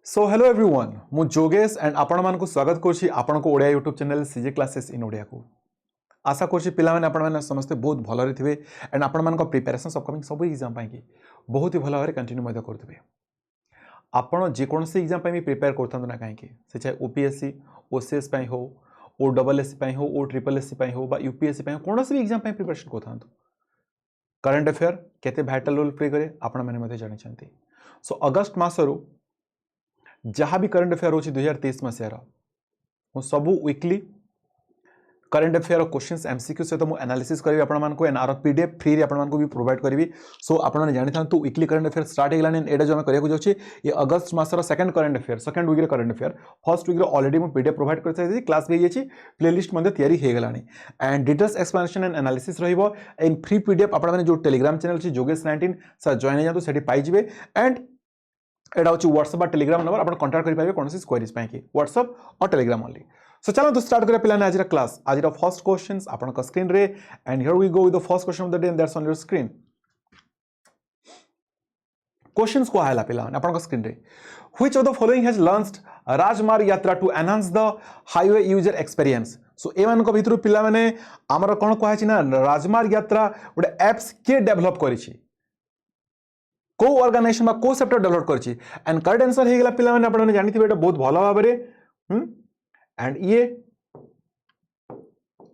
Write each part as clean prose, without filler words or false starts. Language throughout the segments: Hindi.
सो हेलो एवरीवन मु जोगेश एंड आपण मानक स्वागत करछि आपण को Odia YouTube channel CJ classes in Odia को आशा करछि पिला माने आपण माने समस्त बहुत भलो रे थिबे एंड आपण मानक प्रिपरेशन अपकमिंग सब एग्जाम पाई की बहुत ही भलो भाबरे कंटिन्यू मध्य करथिबे। आपण जे कोनसे एग्जाम पाई प्रिपेयर करथन ना काहे की से चाहे ओपीएससी ओसीएस पाई हो ओ डबल एससी पाई हो ओ ट्रिपल एससी पाई हो बा यूपीएससी पाई कोनसे भी एग्जाम पाई प्रिपरेशन करथन करंट अफेयर केते वाइटल रोल प्ले करे आपण माने मते जानि छथि। सो अगस्त मासरो जहाँ भी करंट अफेयर होची 2023 मसीहार सबू weekly current affair questions MCQ सहित मु एनालिसिस करी आपण मानको एन आर पीडीएफ फ्री रे आपण मानको भी प्रोवाइड करी। सो आपण माने जानि थांतु वीकली करंट अफेयर स्टार्ट हेलानी एडा जो हम करिया जाउची ये अगस्त मासर second current affair second week रे करंट अफेयर फर्स्ट वीक रे ऑलरेडी मु पीडीएफ प्रोवाइड कर साइछि क्लास भी येछि प्लेलिस्ट मध्ये तयारी हे गेलानी and details explanation and analysis रहइबो इन फ्री पीडीएफ आपण माने जो टेलीग्राम चैनल छि जोगेश 19 सर जॉइन हे जातु सेठी पाई जिवे एंड एटा होची व्हाट्सएप टेलीग्राम नंबर आपण कांटेक्ट करि पाबे कोनसी क्वेरीज पाई की व्हाट्सएप और टेलीग्राम ओनली। सो चलो तो स्टार्ट करिया पिलाने आज क्लास आज फर्स्ट क्वेश्चंस आपण का स्क्रीन रे and here we go with the first question of the day and that's on your screen. Questions को आयला पिलाने आपण का स्क्रीन रे which of the following has launched Rajmarg Yatra to enhance the highway user experience. So एमान को भितरु पिला माने हमर कोन कहै छी ना राजमार्ग यात्रा गोटे एप्स के डेवलप करि छी को ऑर्गेनाइजेशन बा को सेक्टर डेवलप करछि एंड करेक्ट आंसर हे गेला पिला माने आपण जानि थिबे एटा बहुत भलो भाबरे एंड ये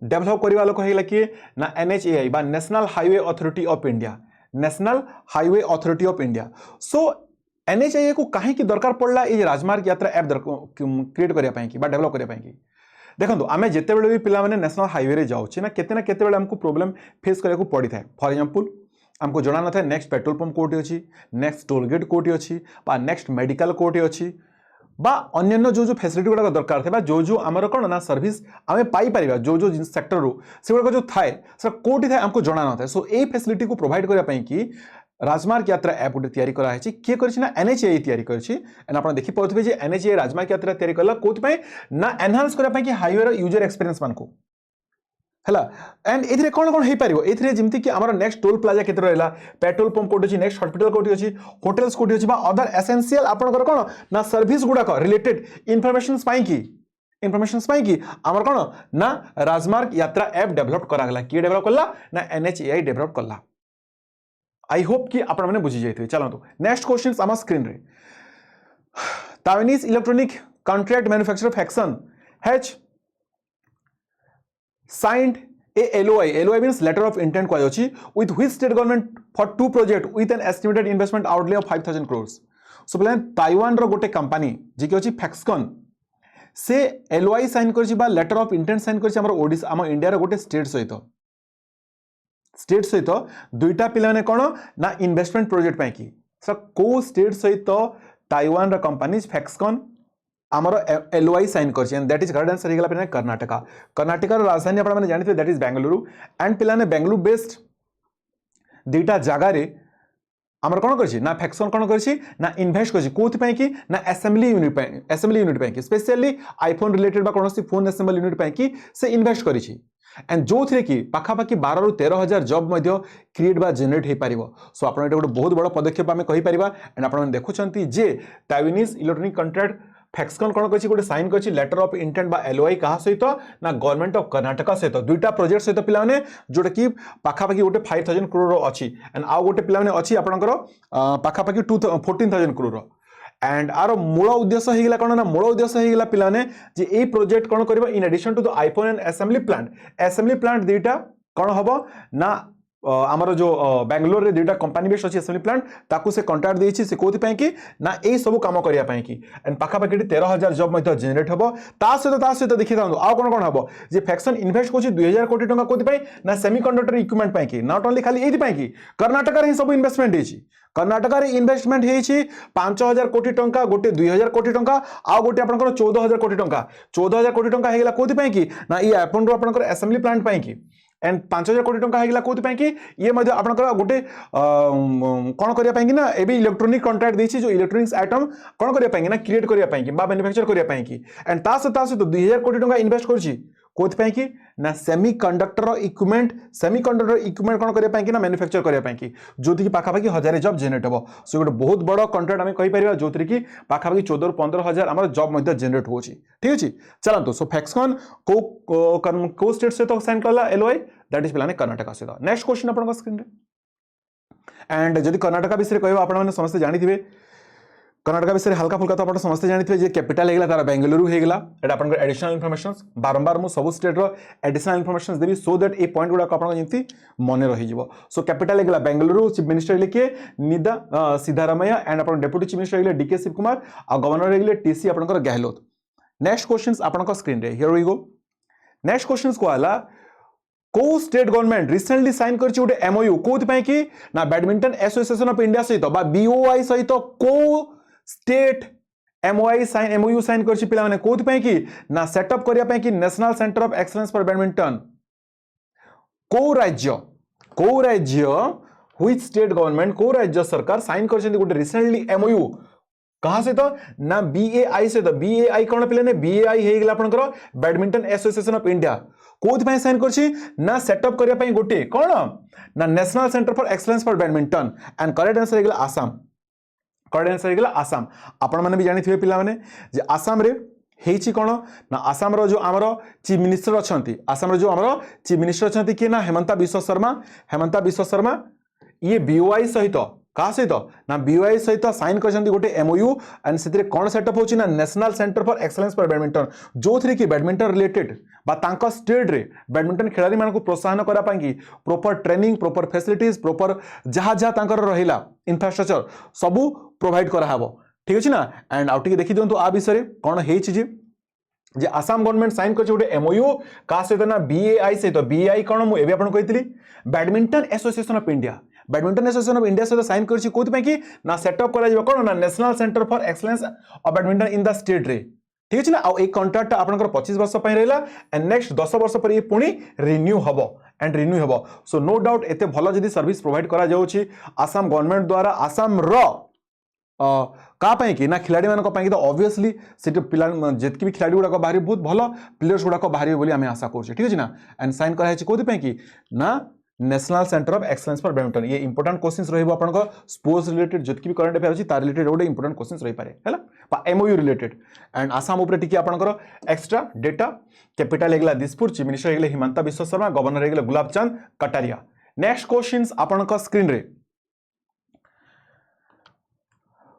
डेवलप करबा लोक हे गेला कि ना एनएचएआई बा national highway authority of India national highway authority of India. So NHAI को काहे की दरकार पड़ला ए राजमार्ग यात्रा ऐप क्रिएट करिया पई कि बा डेवलप करिया पई कि देखंतु आमे जेते बेले भी पिला माने नेशनल हाईवे रे जाउछि ना केते बेले हमको प्रॉब्लम फेस करिया को पड़ी थाए। फॉर एग्जांपल हमको जना न था नेक्स्ट पेट्रोल पंप कोठी अछि नेक्स्ट टोल गेट कोठी अछि बा नेक्स्ट मेडिकल कोठी अछि बा अन्य जो फैसिलिटी गुडा दरकार थे जो आमर कौन ना सर्विस आम पाई परिबा जो सेक्टर रू से गुडा जो थाए से कोठी थाए हमको जना न था। सो ए फैसिलिटी को प्रोवाइड करिया पई कि राजमार्ग यात्रा ऐप गोटे तैयारी करा है किए करछि ना एनएचएआई तैयारी करछि एंड आपण देखि पाउथबे जे एनएचएआई राजमार्ग यात्रा तैयारी करला कोथि पई ना एनहांस करिया पई कि हाईवे रो यूजर एक्सपीरियंस मान को हला एंड एथिरे कोन कोन हे परिबो एथिरे जेमति कि हमर नेक्स्ट टोल प्लाजा केते रहला पेट्रोल पंप कोठी अछि नेक्स्ट हॉस्पिटल कोठी अछि होटल्स कोठी अछि बा अदर एसेंशियल आपनकर कोन ना सर्विस गुडा को रिलेटेड इंफॉर्मेशंस पाई की हमर कोन ना राजमार्ग यात्रा ऐप डेवलप करा गला की डेवलप करला ना एनएचएआई डेवलप करला। आई होप कि आपण माने बुझी जाइथिबे। चलो नेक्स्ट क्वेश्चंस आमा स्क्रीन रे Taiwanese electronic contract manufacturer Foxconn has signed a LOI. LOI means letter of intent kwa jaउछि with which state government for two project with an estimated investment outlay of 5000 crores. So पहले ताइवान रो गोटे कंपनी जे कि अछि फैक्सकन से LOI साइन करछि बा लेटर ऑफ इंटेंट साइन करछि हमर ओडिसा हम इंडिया रो गोटे स्टेट सहित दुईटा पिला ने कोन ना इन्वेस्टमेंट प्रोजेक्ट पई की सर को स्टेट सहित ताइवान रो कंपनी फैक्सकन आमर LOI साइन करछि and that is correct answer हेगला पिने कर्नाटका रो राजधानी आपण माने जानिथे दैट इज बेंगलुरु एंड पिलाने बेंगलुरु बेस्ड दुईटा जगह रे आमर कोन करछि ना फैक्सन कोन करछि ना इन्वेस्ट करछि कोथि पई कि ना असेंबली यूनिट पई कि स्पेशली आईफोन रिलेटेड बा कोनोसी फोन असेंबली यूनिट पई कि से इन्वेस्ट करछि एंड जो थे कि पाखापाखि 12 ରୁ 13,000 जॉब मध्य क्रिएट बा जनरेट हे पारिबो। सो आपण एटा गोटे बहुत बड़ पदक्षेप आमे कहि परिबा एंड आपण देखुछंती जे ताइवानीज इलेक्ट्रॉनिक कॉन्ट्रैक्ट फैक्सकन कोन करछि गोटे साइन करछि लेटर ऑफ इंटेंट बा LOI कहा सहित ना गवर्नमेंट ऑफ कर्नाटका सहित दुईटा प्रोजेक्ट सहित पिला माने जोटा कि पाखापाखि गोटे 5000 करोड़ अछि एंड आ गोटे पिला माने अछि आपनकर पाखापाखि 14,000 करोड़ एंड आरो मूल उद्देश्य हे गेला कोन ना मूल उद्देश्य हे गेला पिला ने जे ए प्रोजेक्ट कोन करबो in addition to the iPhone and assembly plant दुईटा कोन हबो ना आमर जो बेंगलोर रे दुईटा कंपनी बेस अछि असेंबली प्लांट ताकू से कॉन्ट्रैक्ट देछि से कोथि पई कि ना ए सब काम करिया पई कि एंड पाखापाखि 13,000 जॉब मध्य जनरेट हबो ता सहित देखि थांदो आ कोन हबो जे फैक्शन इन्वेस्ट कोछि 2000 कोटी टंका कोथि पई ना सेमीकंडक्टर इक्विपमेंट पई कि नॉट ओनली खाली एथि पई कि कर्नाटका रे सब इन्वेस्टमेंट हेछि कर्नाटका रे इन्वेस्टमेंट हेछि 5000 कोटी टंका गोटे 2000 कोटी टंका आ गोटे आपनकर 14000 कोटी टंका हे गेला कोथि पई कि ना ई एपन रो आपनकर असेंबली प्लांट पई कि एंड 5000 कोटी टंका हेगला कोथि पई कि ये मध्ये आपनकर गोटे कोन करिया पई कि ना एबी इलेक्ट्रॉनिक कॉन्ट्रैक्ट देछि जो इलेक्ट्रॉनिक्स आइटम कोन करिया पई कि ना क्रिएट करिया पई कि बा मैन्युफैक्चर करिया पई कि एंड तास 2000 कोटी टंका इन्वेस्ट करछि कोथि कि ना सेमीकंडक्टर इक्विपमेंट कौन करने कि ना मैन्युफैक्चर करने कि जो कि पाखापाखि 1000 जॉब जनरेट हम सो गोटे बहुत बड़ कंट्राक्ट आम कहीपर जो कि पाखापाखि 14-15 हजार जॉब जनरेट हो ठीक अच्छे चलते सो फैक्सकन को स्टेट सहित साइन कला एलओआई दैट इज पे कर्नाटक सहित नेक्स्ट क्वेश्चन आप स्क्रीन एंड जदि कर्नाटक विषय कह आप समस्त जानी कर्नाटक विषय हल्का फुल्का तो आप समस्त जानते हैं कैपिटल होगा तार बेंगलुरु होगा ये आप एडिशनल इनफर्मेशन बारंबार मुझे सब स्टेट एडिशनल इनफर्मेशन देवी सो दैट ये पॉइंट गुड़ाक आपमती मन रही सो कैपिटल होगा बेंगलुरु चीफ मिनिस्टर किए निदा सिद्धारामैया एंड आप डेप्यूटी चीफ मिनिस्टर होगा डीके शिव कुमार आ गवर्नर होगा टीसी आप गहलोत नेक्स्ट क्वेश्चन आप screen here we go next question कहला को स्टेट गवर्नमेंट रिसेंटली साइन कर एमओयू कोथि कि ना बैडमिंटन एसोसिएशन ऑफ इंडिया सहित बीओआई सहित को स्टेट एमओयू साइन कर कोथि कि ना सेटअप करने कि national centre of excellence for badminton को राज्य व्हिच स्टेट गवर्नमेंट को राज्य सरकार साइन कर गोटे रिसेंटली एमओयू कहा सहित ना बीएआई सहित बीएआई कौन पे बीएआई होगा आपंकर बैडमिंटन एसोसिएशन ऑफ इंडिया कोथि साइन कर सेटअप करने गोटे कौन ना national centre for excellence for badminton and correct answer होगा आसाम करेक्ट आंसर होगा आसाम आपण मैंने भी जानी पे जे आसाम रे हेची कौन ना आसाम रो जो आमर चीफ मिनिस्टर अच्छा आसाम जो आमर चीफ मिनिस्टर अच्छा किए ना हेमंता बिश्व शर्मा ये बीओआई सहित क्या सहित ना बीओआई सहित साइन कर गोटे एमओयू एंड से कौन सेटअप होची ना national centre for excellence for badminton जो थी कि बैडमिंटन रिलेटेड बा स्टेट रे बैडमिंटन खिलाड़ी मानक प्रोत्साहन करने proper training proper facilities proper जहाँ जहाँ रहा इंफ्रास्ट्रक्चर सबू प्रोवाइड कराहब ठीक अच्छे ना एंड आउ देखी दिंतु आ विषय कौन जे आसाम गवर्नमेंट साइन कर गोटे एमओयू का सहित ना बीएआई सहित बीएआई कौन मुझे कही badminton association of India badminton association of India सहित साइन कर कि ना सेटअप करा कौन ना national centre for excellence of badminton in the state रे ठीक अच्छे ना आ कंट्राक्ट आपंकर 25 वर्ष रहा एंड नेक्स्ट 10 वर्ष पर ये पुणी रिन्यू हम एंड रिन्यू हम सो नो डाउट एत भल जदि सर्विस प्रोवाइड करा आसाम गवर्नमेंट द्वारा आसाम का ना खिलाड़ी मान तो ऑब्वियसली से पिला जितकी भी खिलाड़ी गुड़ाक बाहर बहुत भल प्लेयर्स गुड़ाक बाहर बोली आम आशा करें ठीक अच्छे ना एंड साइन कराई कि ना national centre of excellence for badminton ये इंपोर्टेंट क्वेश्चंस रहिबो आपनको स्पोर्ट्स रिलेटेड जितकी भी करंट अफेयर अछि तार रिलेटेड गोटे इंपोर्टेंट क्वेश्चंस रही पारे हैला बा एमओयू रिलेटेड एंड आसाम ऊपर टिके आपनकर एक्स्ट्रा डेटा कैपिटल हेगला दिसपुर चीफ मिनिस्टर हेगले हिमंता बिश्व शर्मा गवर्नर हेगले गुलाब चंद कटारिया नेक्स्ट क्वेश्चंस आपनकर स्क्रीन रे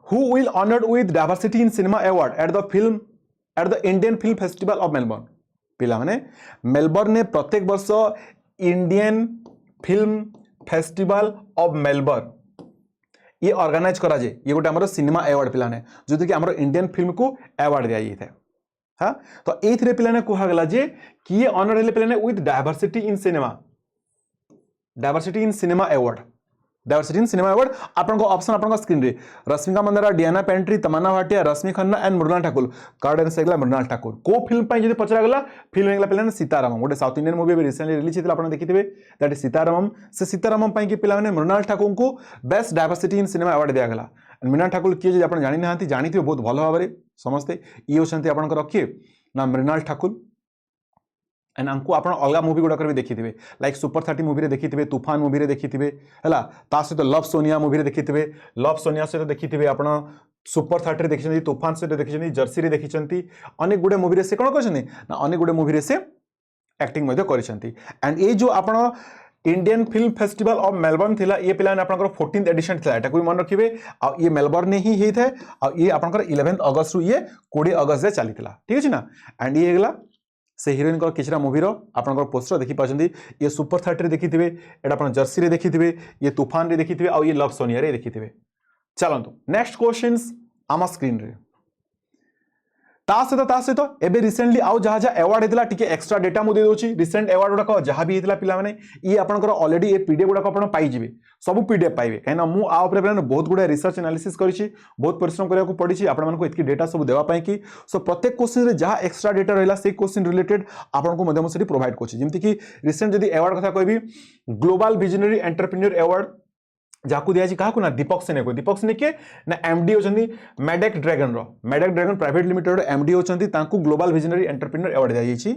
who will honored with diversity in cinema award at the Indian Film Festival of Melbourne पिला माने मेलबर्न ने प्रत्येक वर्ष Indian film festival of Melbourne ये ऑर्गेनाइज करा जे ये गोटे हमर सिनेमा अवार्ड पिला ने जो कि हमर इंडियन फिल्म को अवार्ड दिया जाय था हां तो एथरे पिला ने कहा गला जे कि ये ऑनर हेले पिला ने with diversity in cinema award diversity in cinema award आपन ऑप्शन आपन स्क्रीन रे रश्मिका मंदारा डियाना पेंट्री तमन्ना भाटिया रश्मि खन्ना एंड मृणाल ठाकुर कार्ड आंसर गला मृणाल ठाकुर को फिल्म पाई जदी पचरा गला फिल्म गला पिलाने सीतारामम गोटे South Indian movie recently release हेतला आपन देखिथिबे दैट इज सीतारामम से सीतारामम पाई कि पिलाने मृणाल ठाकुर को best diversity in cinema award दिया गला मृणाल ठाकुर किए जदी आपन जानि नाहंती जानिथिबे बहुत भलो भाबरे समस्ते ये होचंती आपन रखिए ना मृणाल ठाकुर एंड आमको आप अलग मूवी गुड़ाक भी देखी थे लाइक सुपर 30 मूवी देखी तूफान मूवी देखी थे है सहित लव सोनिया मूवी देखी थे लव सोनिया सहित देखी थे आप सुपर 30 देखी तूफान सहित देखी जर्सी देखी अनेक गुड़े मूवी से कौन कर अनेक गुड़े मूवी से एक्टिंग एंड ये जो आप Indian film festival of Melbourne थिला ये पिला ने आपनकर 14th एडिशन थिला एटा को मन रखिबे आ ये मेलबर्न ही हेई थे आ ये आपनकर 11th अगस्त रु ये 20 अगस्त जे चलीथिला ठीक अछि ना एंड ये गेला से हिरोइन को किछरा मूवी रो आपनकर पोस्टर देखि पाछंदी ये सुपर 30 रे देखिथिबे एटा आपन जर्सी रे देखिथिबे ये तूफान रे देखिथिबे आ ये लव सोनिया रे देखिथिबे चलंतु नेक्स्ट क्वेश्चंस आमा स्क्रीन रे ता सहित एबे रिसेंटली आउ जहाँ जहाँ अवार्ड होता टी एक्सट्रा डेटा मुझे दूसरी रिसेंट अवार्ड गुड़ाक जहाँ भी होता पे ये आपंकर ऑलरेडी ये पीडीएफ गुड़ाक आप पाइबे सब पीडीएफ पाइबे कहीं मुझे बहुत गुड़ा रिसर्च एनालिसिस करी बहुत परिश्रम करने पड़ी आपको इतनी डेटा सब देवाई कि सो प्रत्येक क्वेश्चन जहाँ एक्सट्रा डेटा रहा से क्वेश्चन रिलेटेड आपको मुझे प्रोवाइड कर रिसेंट जब अवार्ड कथा कहि ग्लोबल विजनरी एंटरप्रेन्योर अवार्ड जाकू दिया क्या ना दीपक सिन्हा को। दीपक सिन्हा किए ना एमडी होचंदी मेडेक ड्रैगन प्राइवेट लिमिटेड एमडी होचंदी, तांकू ग्लोबल विजनरी एंटरप्रेन्योर अवार्ड दिया जायछि।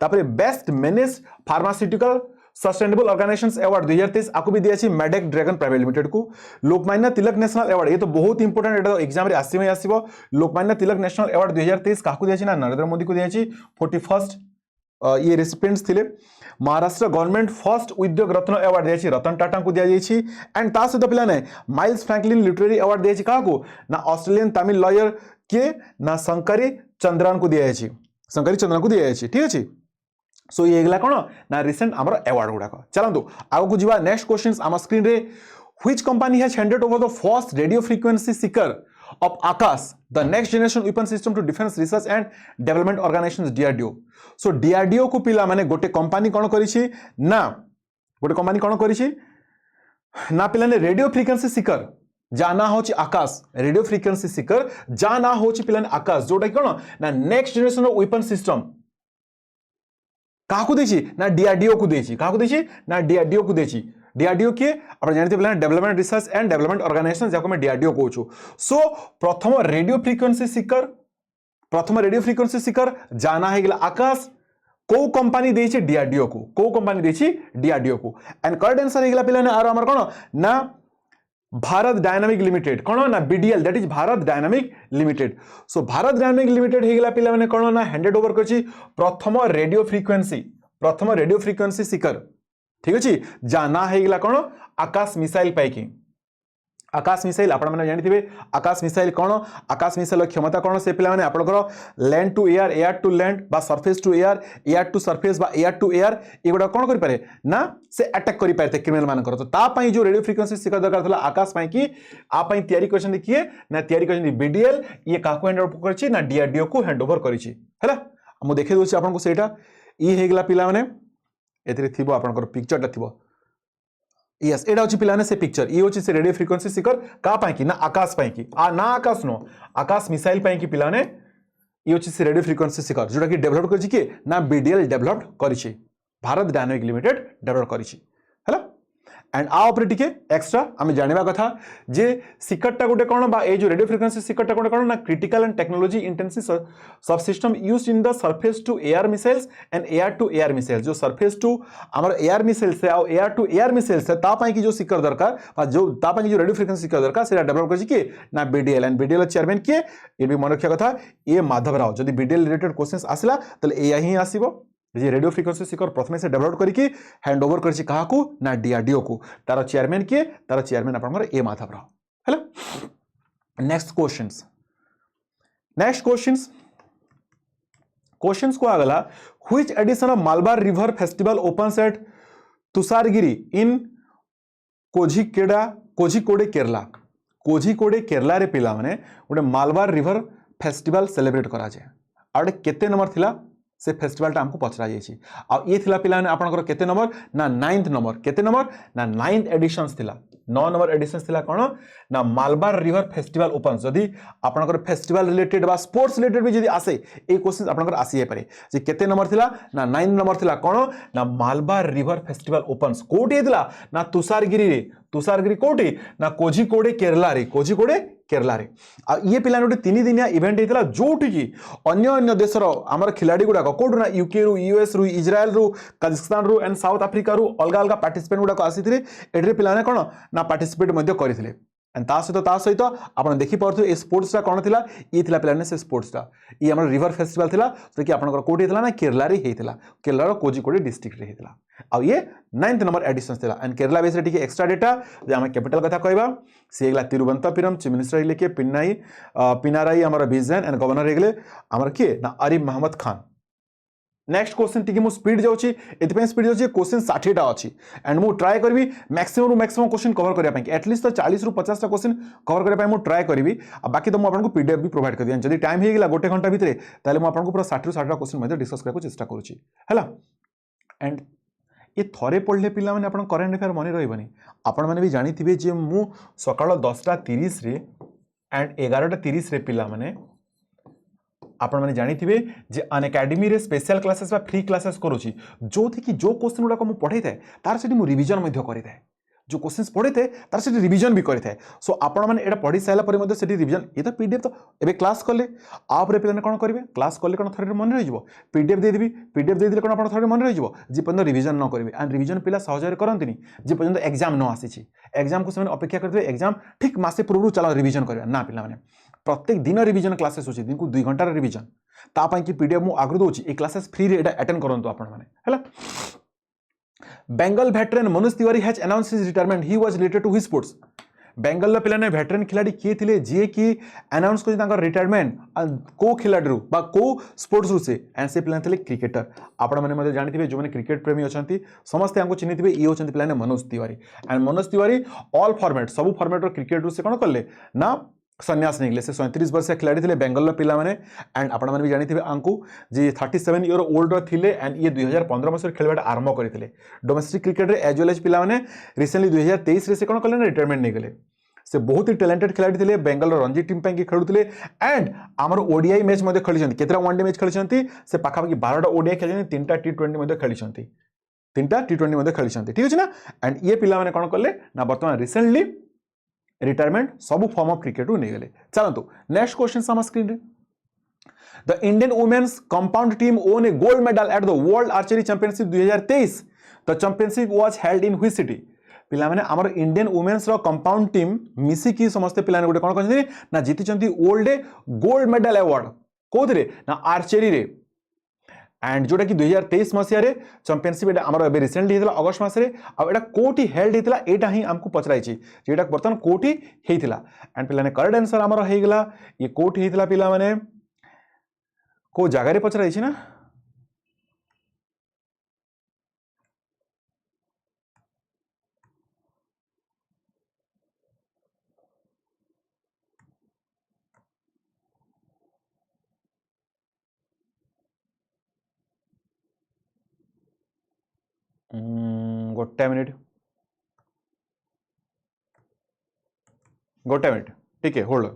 तापरे best manage pharmaceutical sustainable organisations award 2023 आपको भी दिया मेडेक ड्रैगन प्राइवेट लिमिटेड को। लोकमान्य तिलक नेशनल अवार्ड, ये तो बहुत इंपोर्टेंट, एटा एग्जाम रे आसी में आसीबो। लोकमान्य तिलक नेशनल अवार्ड 2023 काकू दिया ना नरेंद्र मोदी को दिया 41st ये रेसिपिएंट्स थिले। महाराष्ट्र गवर्नमेंट फर्स्ट उद्योग रत्न अवार्ड दिया रतन टाटा को दिया जायछि। एंड ता सहित पिला ने माइल्स फ्रैंकलिन लिटरेरी अवार्ड दिया क्या को ना ऑस्ट्रेलियन तमिल लॉयर के ना शंकरी चंद्रन को दिया जायछि, शंकरी चंद्रन को दिया जायछि। ठीक अछि, सो ये गला कोन ना रिसेंट हमर अवार्ड गुडा को। चलंतु आगो को जीवा नेक्स्ट क्वेश्चंस आम स्क्रीन रे। Which company has handed over the first radio frequency Sikar of Akash, the next generation weapon system to defense research and development organizations DRDO. So DRDO को पिला माने गोटे कंपनी कोन करिछि ना, गोटे कंपनी कोन करिछि ना पिला ने रेडियो फ्रीक्वेंसी सीकर जाना होछि आकाश, रेडियो फ्रीक्वेंसी सीकर जाना होछि पिला ने आकाश, जोटा कोन ना next generation of weapon system काकू देछि ना DRDO को देछि, काकू देछि ना DRDO को देछि। डीआरडीओ के आप जानते हैं development research and development organisation जाको मैं डीआरडीओ कहूँ। सो प्रथम रेडियो फ्रीक्वेंसी सीकर जाना है गला आकाश, को कंपनी देछि डीआरडीओ को, को कंपनी देछि डीआरडीओ को। एंड करेक्ट आंसर हेगला पिलाने आरो हमर कोन ना भारत डायनामिक लिमिटेड, कोन ना BDL, that is Bharat dynamic limited. So Bharat dynamic limited हेगला पिला माने कोन ना हैंडेड ओवर करछि प्रथम रेडियो फ्रीक्वेंसी सीकर। ठीक अच्छे, जाना है कौन आकाश मिसाइल पैकी। आकाश मिसाइल आपण मैंने जानते आकाश मिसाइल कौन, आकाश मिसाइल क्षमता कौन से पिला माने आपनकर land to air, air to land बा surface to air, air to surface बा एयर टू एयर, एगुड़ा कौन करि पारे ना से अटैक करि पारते क्रिमिनल मानकर। तो ता पई जो रेडियो फ्रीक्वेंसी सीकर दरकार थला आकाश पई की आ पई तयारी करछन किए ना, तयारी करछन बीडीएल, ये काको हैंड ओवर करछि ना डीआरडीओ को हैंड ओवर करछि। हैला हम देखे दोछि आपन को सेटा ई हेगला पिला माने एथरे थिबो आपनकर पिक्चरटा थिबो। यस एडा होछि पिलाने से पिक्चर, ये होछि से रेडियो फ्रीक्वेंसी सीकर का पाई की ना आकाश पाई की आ ना आकाश नो आकाश मिसाइल पाई की पिलाने ये होछि से रेडियो फ्रीक्वेंसी सीकर जोटा कि डेवलप करछि कि ना बीडीएल डेवलप करछि, भारत डायनामिक लिमिटेड डेवलप करछि। हैला एंड आ ऊपर टिके एक्स्ट्रा आमे जानिबा कथा जे सिकटटा गोटे कोन बा ए जो रेडियो फ्रीक्वेंसी सिकटटा गोटे कोन ना critical and technology intensive subsystem used in the surface to air missiles and air to air missiles. जो सरफेस टू हमर एयर मिसाइल से आ एयर टू एयर मिसाइल से ता पई की जो सिकर दरकार बा जो ता पई की जो रेडियो फ्रीक्वेंसी सिकर दरकार सेटा डेवलप करछि कि ना बीडीएल। एंड बीडीएल चेयरमैन के ये भी मन रखिया कथा ए माधव राव। जदि बीडीएल रिलेटेड क्वेश्चंस आसिला तले एया ही आसीबो जे रेडियो फ्रीक्वेंसी सीकर प्रथम से डेवलप करके हैंड ओवर करछि कहा को ना डीआरडीओ को। तार चेयरमैन के तार चेयरमैन आपनकर A Madhav Rao. Hello next questions को आगला which edition of Malabar river festival opens at Thusharagiri in Kozhikode Kerala रे पिला माने गोटे मालबार रिवर फेस्टिवल सेलिब्रेट करा जाय। आ केते नंबर थिला से फेस्टिवल हमको पचरा जायछि आ ये थिला पिला ने आपनकर केते नंबर ना 9th नंबर, केते नंबर ना 9th एडिशंस थिला 9 नंबर एडिशंस थिला कोन ना मालबार रिवर फेस्टिवल ओपन। जदि आपनकर फेस्टिवल रिलेटेड बा स्पोर्ट्स रिलेटेड भी जदि आसे ए क्वेश्चन आपनकर आसी जाय पारे जे केते नंबर थिला ना 9 नंबर थिला कोन ना मालबार रिवर फेस्टिवल ओपन्स कोठी थिला ना तुषारगिरी कोठी ना कोझिकोडे केरला रे आ ये पिला गोटे 3 दिनिया इवेंट हेतला जोठी की अन्य देशर आमर खिलाड़ी गुडा कोड ना यूके रु यूएस रु इजराइल रु कजाकिस्तान रु एंड साउथ अफ्रीका रु अलग अलग पार्टिसिपेंट गुडा आसीथिले एडरे पिला ने कोन ना पार्टिसिपेट मध्ये करिथिले। एंड ता सहित आपण देखि पारथु ए स्पोर्ट्सटा कोन थिला ई थिला पिलाने से स्पोर्ट्सटा ई हमर रिवर फेस्टिवल थिला जो कि आपनकर कोठी थिला ना केरला रे हेतिला, केरला रो कोझिकोडे डिस्ट्रिक्ट रे हेतिला आ ये 9th नंबर एडिशन थिला। एंड केरला बेस रे टिके एक्स्ट्रा डेटा जे हम कैपिटल कथा कहबा से एगला तिरुवनंतपुरम, चीफ मिनिस्टर हेले के पिनाराई हमर विजन एंड गवर्नर हेगले हमर के ना आरिफ मोहम्मद खान। नेक्स्ट क्वेश्चन टिके मु स्पीड जाउची एतपे स्पीड जाउची क्वेश्चन 60 टा अछि एंड मु ट्राई करबी मैक्सिमम क्वेश्चन कवर करिया पई एटलीस्ट 40 रु 50 टा क्वेश्चन कवर करिया पई मु ट्राई करबी आ बाकी तो मु आपन को पीडीएफ भी प्रोवाइड कर दिया। जदि टाइम हे गेला गोटे घंटा भितरे ताले मु आपन को पूरा 60 रु 60 टा क्वेश्चन मध्ये डिस्कस करको चेष्टा करूची। हैला एंड ये थरे पढ़ले पिला माने आपन करेंट अफेयर मने रहबनी। आपन माने भी जानि थिबे जे मु सकाळ 10:30 रे एंड 11:30 रे पिला माने आपण माने जानि थिबे जे अन एकेडमी रे स्पेशल क्लासेस बा फ्री क्लासेस करूची जो थी कि जो क्वेश्चन गुडा को मु पढाई थाए तार सेठी मु रिवीजन मध्ये करि थाए। जो क्वेश्चन पढ़े थे तार से रिवीजन भी करे सो आपण मैंने एटा पढ़ी सारा पर मध्य से रिवीजन ये तो पीडीएफ तो एबे क्लास कले आपरे पिलाने कोन करिवे क्लास कले कोन थरे मन रहि जिवो पीडीएफ दे देबी पीडीएफ दे दिले कोन आपण थरे मन रहि जिवो जे पर्यंत रिवीजन न करिवे एंड रिवीजन पिला सहजरे करंतिनी जे पर्यंत एग्जाम न आसीछि एग्जाम को से अपेक्षा करते एग्जाम ठीक मासे पूर्व चलो रिवीजन करबा ना पिला माने प्रत्येक दिन रिवीजन क्लासेस होछि दिन को 2 घंटा रिवीजन ता पई कि पीडीएफ मु आगु दोछि ए क्लासेस फ्री रे एटा अटेंड करंतु आपण माने हला Bengal veteran Manoj Tiwari has announced his retirement he was related to his sports Bengal पिलाने वेटरन खिलाड़ी किए थे जी कि अनाउंस कर रिटायरमेंट को खिलाड़ी बा को स्पोर्ट्स रु से एंड से पिला क्रिकेटर आपण मैंने जानी जो मैंने क्रिकेट प्रेमी अच्छा समस्ते आपको चिन्ह थे ये होती पिलाने Manoj Tiwari and Manoj Tiwari all format सब फॉर्मेट क्रिकेट रु से कौन कले ना संन्यास निकले से 37 वर्षीय खिलाड़ी थे बेंगल पिला माने एंड आपण मैंने भी जानी थे आंकु जे 37 ईयर ओल्ड थिले एंड ये 2015 मसीह खेलवाटा आरंभ करते डोमेस्टिक क्रिकेट रे एज वेल एज पिला माने रिसेंटली 2023 रे से कौन कले रिटायरमेंट नहीं गले से बहुत ही टैलेंटेड खिलाड़ी थे बेंगल रणजी टीम पे खेलुते एंड आमर ओडीआई मैच खेली केतरा वनडे मैच खेली से पाखापाखि 12टा ओडीआई खेली 3टा T20 खेली 3टा T20 खेली ठीक अच्छे ना एंड ये पिला माने कौन कले ना बर्तमान रिसेंटली रिटायरमेंट सब फॉर्म ऑफ क्रिकेट नहीं गले चलतु नेक्स्ट क्वेश्चन साम स्क्रीन रे the Indian women's compound team won a gold medal at the world archery championship 2023 the championship was held in which city पिला माने हमर इंडियन वुमेन्स रो कंपाउंड टीम मिसी की समस्त पिला ने गोटे कोन कहथि ना जीति वर्ल्ड गोल्ड मेडल अवार्ड कोथरे ना आर्चरी रे एंड जोटा कि 2023 मसीह चैंपियनशिप आमर रिसेंटली होता अगस्ट मसरे आटा कोटी हेल्ड होता यहाँ ही आमको पचराई जेटा बर्तमान कोटी होता एंड पिलाने करेक्ट आंसर आमर होगला ये कोटी होता पिला माने को जगार पचराई ना गोटे मिनिट ठीक है होल्ड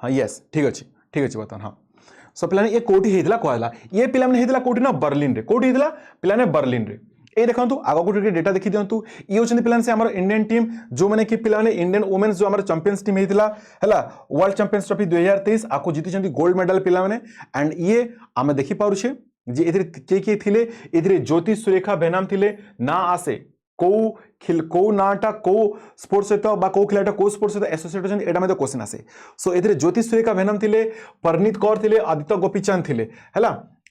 हाँ यस ठीक अच्छे बर्तमान हाँ सो पिलाने ये कोटी होता कहला ये पिलाने होता कोटी ना बर्लिन रे कोटी होता पिलाने बर्लिन रे ये देखो आग को डेटा देखी दिंतु ये होती पिलाने से आम इंडियन टीम जो मैंने कि पिलाने इंडियन वुमेन्स जो आम चैंपियंस टीम होता है वर्ल्ड चैंपियंस ट्रॉफी 2023 आपको जीति गोल्ड मेडल पिलाने एंड ये आम देखिपे जे किए थे ए ज्योति सुरेखा बेनाम थे ना आसे को नाटा को स्पोर्ट्स सहित को खिलाड़ी को स्पोर्ट्स सहित एसोसिएट होती है क्वेश्चन आसे सो ए ज्योति सुरेखा बेनाम थे परनीत कौर थे आदित्य गोपीचंद थे है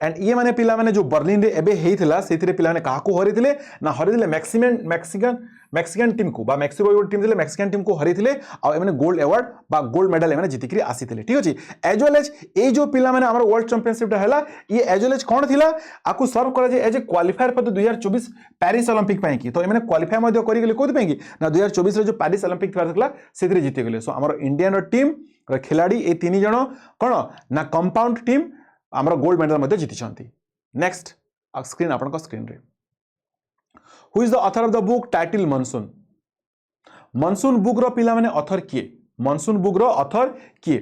एंड ये माने पिला माने जो बर्लिन रे एबे हेइथिला सेथिरे पिला माने काहाको हरिथिले ना हरिथिले मैक्सिकन टीम को बा मैक्सिको टीम थिले मैक्सिकन टीम को हरिथिले आ एमाने गोल्ड अवार्ड बा गोल्ड मेडल एमाने जितिकरी आसीथिले ठीक अछि एज वेल एज ए जो पिला माने हमर वर्ल्ड चैंपियनशिप हला ये एज वेल एज कोन थिला आकु सर्व करा जे as a qualifier for 2024 Paris Olympic पई की तो एमाने क्वालिफाई मध्ये करि गेले कोथि पई की ना 2024 रे जो पेरिस ओलंपिक थिला सेथिरे जिति गेले सो हमर इंडियन टीम रो खिलाड़ी ए तीन जण कोन ना कंपाउंड टीम आमर गोल्ड मेडल मध्ये जीति नेक्स्ट स्क्रीन आपन स्क्रीन रे who is the author of the book title Monsoon book रो पिला माने ऑथर किए मनसून बुक रो ऑथर किए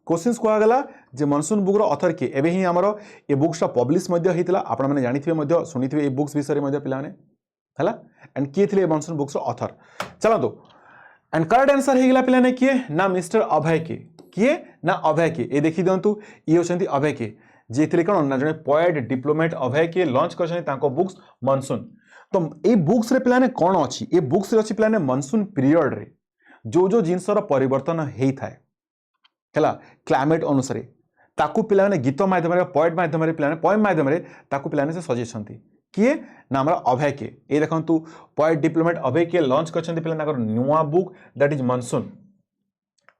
क्वेश्चंस को गला जे मनसून बुक रो ऑथर किए एबे ही हमर ए बुक्स टा पब्लिश मध्ये हितला आपन माने जानिथिबे मध्ये सुनिथिबे ए बुक्स विषय मध्ये पिला माने हला एंड किए थिले मनसून बुक्स रो ऑथर चलो तो एंड करेक्ट आंसर हेगला पिला ने किए ना मिस्टर अभय के किए ना अभय के ए देखि दंतु ये होचंती अभय के जे थिले कोन ना जने पोएट डिप्लोमेट अभय के लॉन्च करछन तांको बुक्स मनसून तो ए बुक्स रे पिलाने कोन अछि ए बुक्स रे अछि पिलाने मनसून पीरियड रे जो जो जिंसर परिवर्तन हेई थाए हला क्लाइमेट अनुसार ताकू पिलाने गीत माध्यम रे पोएट माध्यम रे पिलाने पोएम माध्यम रे ताकू पिलाने से सजेछंती किए ना हमरा अभय के ए देखंतु पोएट डिप्लोमेट अभय के लॉन्च करछंती पिलाने नुआ book that is monsoon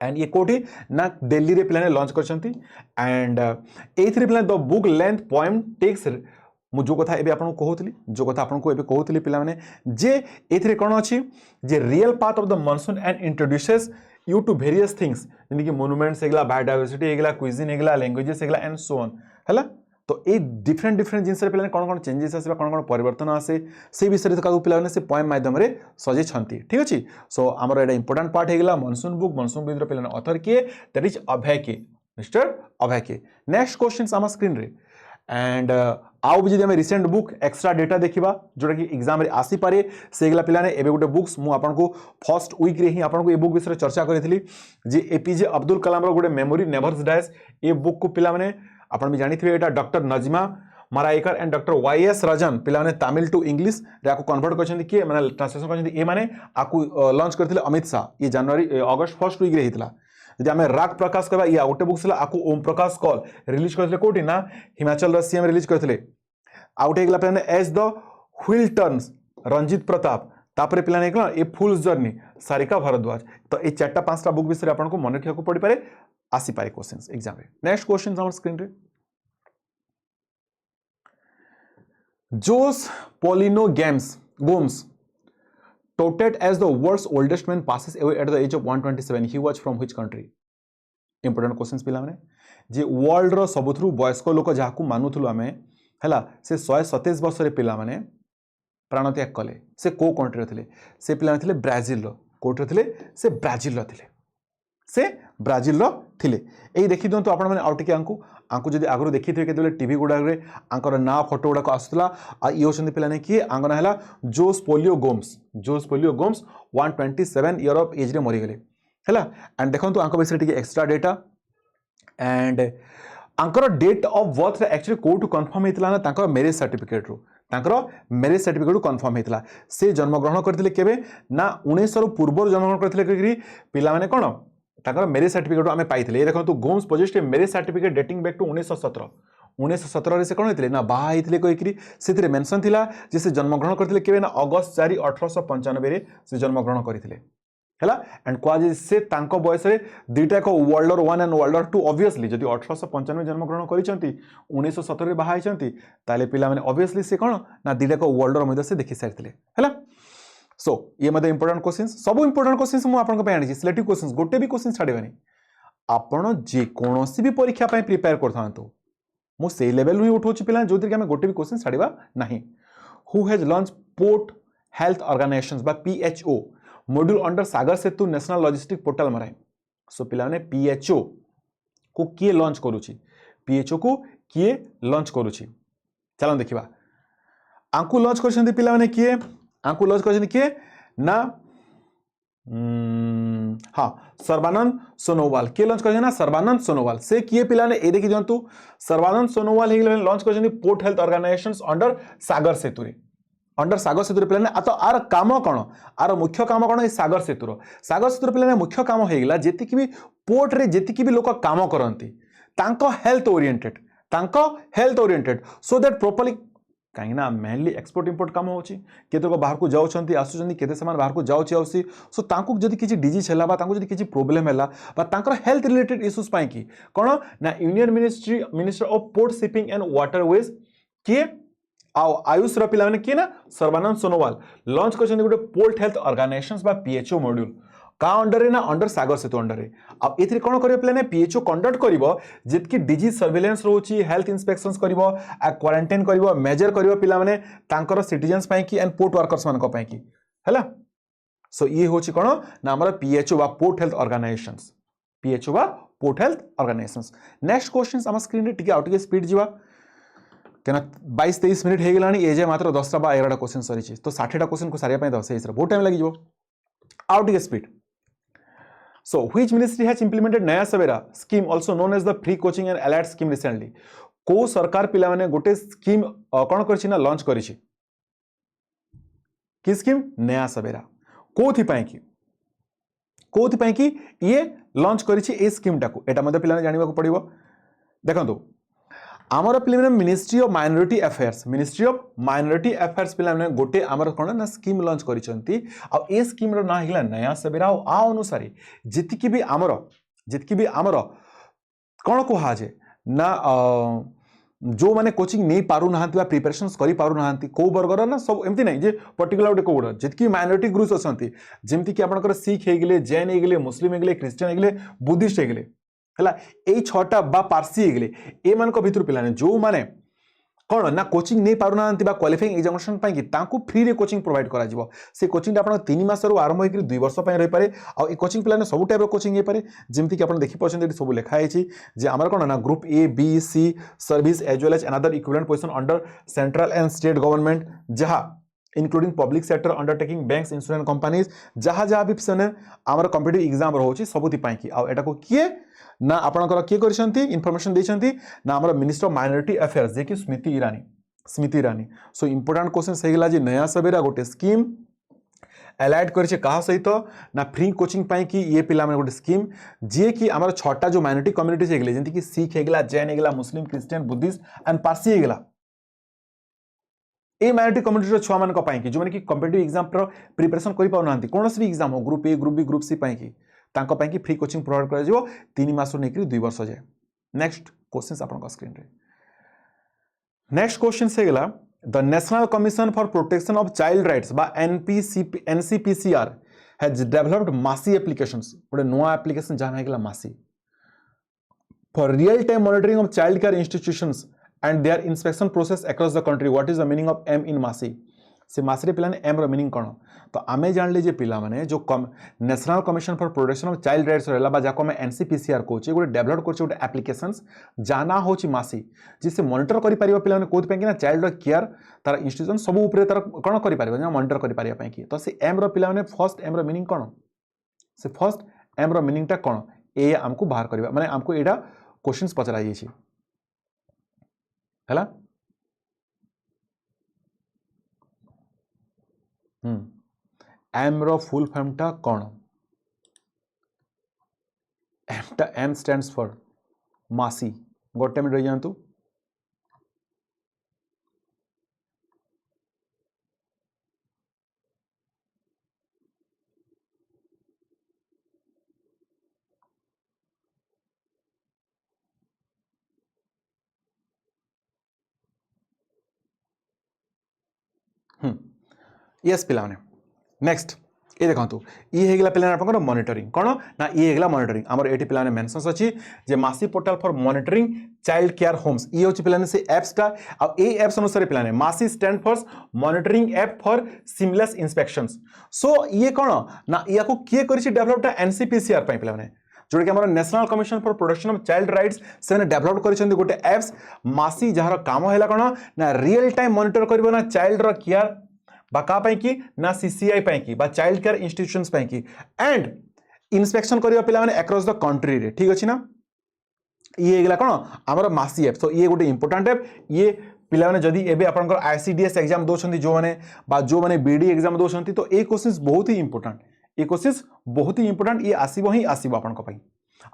and ये कोठी ना दिल्ली रे पिलाने लॉन्च करछंती एंड एथरे पिलाने द बुक लेंथ पोएम टेक्स मु जो कथा एबे आपन को कहउतली जो कथा आपन को एबे कहउतली पिला माने जे एथरे कोन अछि जे real part of the monsoon and introduces you to various things जेनि कि मोनुमेंट्स हेगला बायोडायवर्सिटी हेगला क्विजिन हेगला लैंग्वेजेस हेगला एंड सो ऑन हला तो ये डिफरेंट डिफरेंट जिनस पे कौन कौन चेंजेस आसे कौन कौन परिवर्तन आसे से विषय पे से पोएम माध्यम सजे ठीक अच्छे सो आमर एटा इंपोर्टेंट पार्ट होगा मनसून बुक मनसून बुक पे ऑथर किए दैट इज अभय के मिस्टर अभय के नेक्स्ट क्वेश्चन आम स्क्रीन रे एंड आउ भी जब रिसेंट बुक एक्स्ट्रा डेटा देखा जोटा कि एग्जाम रे आसी पारे सेगला पिलाने एबे गोटे बुक्स मु आपनको फर्स्ट वीक रे ही आपनको ए बुक विषय चर्चा करी जे एपीजे अब्दुल कलाम रो गोटे memory nevers dies a book को पिला माने आपण भी जानी थे एटा doctor Nazema Maraikayar and doctor YS Rajan पिलाने तमिल टू इंग्लिश रे आको कन्वर्ट करछन किए माने ट्रांसलेशन करछन ए माने आकु लॉन्च करथिले अमित शाह ये जनवरी अगस्त फर्स्ट वीक रे हितला जदि आम राग प्रकाश करबा या गोटे बुक्स आकु ओम प्रकाश कॉल रिलीज करथिले कोठी ना हिमाचल सीएम रिलीज करथिले आउट हेगला प्लान as the wheel turns Ranjit Pratap तापर प्लान हेगला a fool's journey Sarika Bhardwaj तो ये चारटा पांचटा बुक विषय आपको मन रखा पड़ पारे आसी पारे क्वेश्चंस एग्जाम रे नेक्स्ट क्वेश्चन हमर स्क्रीन रे जोस पोलिनो Gomes touted as the world's oldest man passes away at the age of 127 he was from which country important questions पिला माने जे वर्ल्ड रो सबथु वयस्क लोक जाकू मानुथुलु आमे हला से 127 वर्ष रे पिला माने प्राण त्याग कले से को कंट्री रे थिले से पिला थिले ब्राजील रो कोट रे थिले से ब्राजील रो थिले से ब्राजील रो थिले एई देखि दंतु आपण माने आउट के आंकु जदि आगरो देखि थे केतले टीवी गुडा रे आंकर ना फोटो गुडा आसुतला आ ई होसन पिला ने कि आंगना हला जोस पोलियो गोम्स 127 ईयर ऑफ एज रे मरि गेले हला एंड देखंतु आंको विषय टिके एक्स्ट्रा डेटा एंड आंकर डेट ऑफ बर्थ रे एक्चुअली कोट कंफर्म हेतला ना तांकर मैरिज सर्टिफिकेट रो तांकर मैरिज सर्टिफिकेट कंफर्म हेतला से जन्म ग्रहण करथिले केबे ना 1900 रो पूर्व जन्म ग्रहण करथिले कि पिला माने कोन तांकर मैरिज सर्टिफिकेट आमे पाइथिले देखंतु गोम्स पोजेस्ट marriage certificate dating back to 1917 रे से कोन हेतले ना बाहा हेतले कोइकरी सेतिरे मेंशन थिला जे से जन्म ग्रहण करथिले केबे ना अगस्त 4 1895 रे से जन्म ग्रहण करथिले हला एंड क्वाज से तांको बयस रे दुईटा को world war 1 and world war 2 obviously जदि 1895 जन्म ग्रहण करिसंती 1917 रे बाहा आइसंती ताले पिला माने ऑब्वियसली से कोन ना दुईटा को वर्ल्ड वॉर मध्ये से देखि सारथिले हला सो ये मतलब इंपोर्टेंट क्वेश्चंस सब इंपोर्टेंट क्वेश्चंस मु आपन को आनी सिलेक्टिव क्वेश्चंस गोटे भी क्वेश्चन छाड़ेबानी आपण जे कोनोसी भी परीक्षा पय प्रिपेयर करथांतो मु से लेवल ही उठोची पिला जोतिर के हम गोटे भी क्वेश्चन छाड़ीबा नाही who has launch port health organisations बा पीएचओ मॉड्यूल अंडर सागर सेतु नेशनल लॉजिस्टिक पोर्टल मराई सो पिला ने पीएचओ को किए लॉन्च करूची पीएचओ को किए लॉन्च करूची चलो देखिबा आंकु लॉन्च करछन पिला माने किए आंकु लॉन्च करछन किए ना हाँ सर्बानंद सोनोवाल के लॉन्च करछन ना सर्बानंद सोनोवाल से किए पिला ने ए देखि जंतु सर्बानंद सोनोवाल हे लॉन्च करछन port health organisations under Sagar Setu रे पिला ने तो आर काम कौन आर मुख्य काम कौन सागर सेतुर पिला ने मुख्य काम हो गला जेतिक भी पोर्ट रे जेतिक भी लोक काम करती health oriented so that properly कहीं ना मेनली एक्सपोर्ट इंपोर्ट काम होची केते को बाहर को जाउछंती आसुछंती केते समान बाहर को जाउची आउसी सो तांकु जदि किछि डिजीज हैला बा तांकु जदि किछि प्रॉब्लम हैला बा तांकर हेल्थ रिलेटेड इश्यूज पाई कि कोन ना union minister of port shipping and waterways के आयुष रा पिला ने किए ना सर्बानंद सोनोवाल लॉन्च करछन गोटे पोर्ट हेल्थ ऑर्गेनाइजेशंस बा पीएचओ मॉड्यूल का अंडर रे ना अंडर सागर सेतु अंडर रे अब एथि कोन करियो प्लान पीएचओ कंडक्ट करिवो जेतकी डिजीज सर्वेलेंस रोची हेल्थ इंस्पेक्शंस करिवो आ क्वारंटाइन करिवो मेजर करिवो पिला माने तांकर सिटीजन्स पई की एंड पोर्ट वर्कर्स मान को पई की हैला सो ये होची कोन ना हमर पीएचओ बा port health organisations next questions हम स्क्रीन रे टिके आउट के स्पीड जीवा केना 22-23 मिनिट हे गेलानी ए जे मात्र 10टा बा 11टा क्वेश्चन सरी छी तो 60टा क्वेश्चन को सारिया पई 10 से बहुत टाइम लागि जो आउट के speed So, which ministry has implemented Naya Savera scheme, also known as the free coaching and allied scheme recently? को सरकार पिला माने गोटे स्कीम कौन करछि ना लॉन्च करिछि कि स्कीम नया सवेरा कोथि पई कि ये लॉन्च करिछि ए स्कीम टाको एटा मते पिला जानिबा को पड़िबो देखंतु आमर पिला मिनिस्ट्री ऑफ माइनॉरिटी अफेयर्स पिला गोटे आमर कोन ना स्कीम लॉन्च करिसंती आ ए स्कीम रो ना हिला नया सवेरा आ अनुसार जितकी भी आमर कोन कोहा जे ना जो माने कोचिंग नहीं पारु नाहंती बा प्रिपरेशंस करि पारु नाहंती को वर्गर ना सब एमती नहीं जे पर्टिकुलर गोटे कोड जितकी माइनॉरिटी ग्रुप्स असंती जेमती कि आपनकर सिख हे गेले जैन हे गेले मुस्लिम हे गेले क्रिश्चियन हे गेले बुद्धिस्ट हे गेले है यही छटा बा पार्सी गले ए मान भितर पिलाने जो माने कौन ना कोचिंग नहीं पारना क्वालिफाइंग एग्जामिनेशन फ्री रे कोचिंग प्रोवाइड करा जिवो से कोचिंग आप 3 मास आरंभ होकर 2 वर्ष रही पारे आ कोचिंग पिलाने सब टाइप कोचिंग हो पारे जमती कि आप देखि पाछन सब लिखाई जे आमर कौन ना group A B C service as well as another equivalent position under central and state government जहाँ including public sector undertaking banks insurance companies जहाँ जहाँ भी सेने आमर कॉम्पिटिटिव एग्जाम रोचे सबुति कि आटा को किए ना आपणकर किए करछंती इन्फॉर्मेशन देछंती ना हमर मिनिस्टर ऑफ माइनॉरिटी अफेयर्स जे कि स्मृति ईरानी सो इंपोर्टेंट क्वेश्चन से गेला जे नया सबेरा गोटे स्कीम एलाइड करछे कहा सहित ना फ्री कोचिंग पाई कि ये पिला माने गोटे स्कीम जे कि हमर छटा जो माइनॉरिटी कम्युनिटी से गेले जेंति कि सिख हेगला जैन हेगला Muslim Christian Buddhist and Parsi हेगला ए माइनॉरिटी कम्युनिटी छुआ मान पाई कि जो माने कि कॉम्पिटिटिव एग्जाम प्रिपरेशन करि पाउ नांती कोनोसी भी एग्जाम हो group A group B group C पाई कि तांको पाई कि फ्री कोचिंग प्रोवाइड करा जिवो 3 मास नेकरी 2 वर्ष जाए नेक्स्ट क्वेश्चंस आपन स्क्रीन रे नेक्स्ट क्वेश्चन से गेला the national commission for protection of child rights बा NCPCR has developed MASI applications गोटे नुआ एप्लीकेशन जहां हेगला MASI for real time monitoring of child care institutions and their inspection process across the country what is the meaning of M in MASI से मासी पिलाने एम रो मीनिंग कौन तो आमे जानले जे पिला माने जो national commission for protection of child rights रहला बा जाको में एनसीपीसीआर कोचे गोटे डेवलप करछे गोटे एप्लीकेशंस जाना होची मासी जिसे मॉनिटर करि परिबा पिला माने कोथ पे कि ना चाइल्ड रो केयर तार इंस्टीट्यूशन सब ऊपर तार कोन करि परिबा ना मॉनिटर करि परिबा पे कि तो से एम रो पिला माने फर्स्ट एम रो मीनिंग कौन से फर्स्ट एम रो मीनिंग ता कौन ए हमको बाहर करबा माने हमको एडा क्वेश्चंस पचरा जायछि हला एम रो फुल फॉर्म टा कौन एम स्टैंड्स फॉर मासी गोटे मिनट रही जातु यस पिलाने नेक्स्ट ये देखो ये हेगला पिलाने आपन मॉनिटरिंग कौन ना ये हेगला मॉनिटरिंग आमर एटी पिलाने मेंशन्स अछि जे मासी portal for monitoring child care homes ये होछि पिलाने से एप्स टा आ ए एप्स अनुसार पिलाने MASI stand for monitoring app for seamless inspections so ये कौन ना या को किए करछि डेवलपटा एनसीपीसीआर पई पिलाने जोड़ कि हमारा national commission for protection of child rights से डेवलप कर गोटे एप्स मासी जार काम है कौन ना रियल टाइम मॉनिटर कर ना चाइल्ड रो केयर बा का पाई कि ना सीसीआई पाई कि बा चाइल्ड केयर इंस्टीट्यूशंस पाई कि एंड इंस्पेक्शन करबा पिला माने अक्रॉस द कंट्री रे ठीक अछि ना ये हेगला कौन हमर मासी एप तो ये गोटे इंपोर्टेंट एप ये पिला माने जदी एबे आपनकर आईसीडीएस एग्जाम दोछंती जो माने बीडी एग्जाम दोछंती तो ए क्वेश्चंस बहुत ही इंपोर्टेंट ये क्वेश्चंस बहुत ही इंपोर्टेंट ये आसीबो ही आसीबो आपन को पई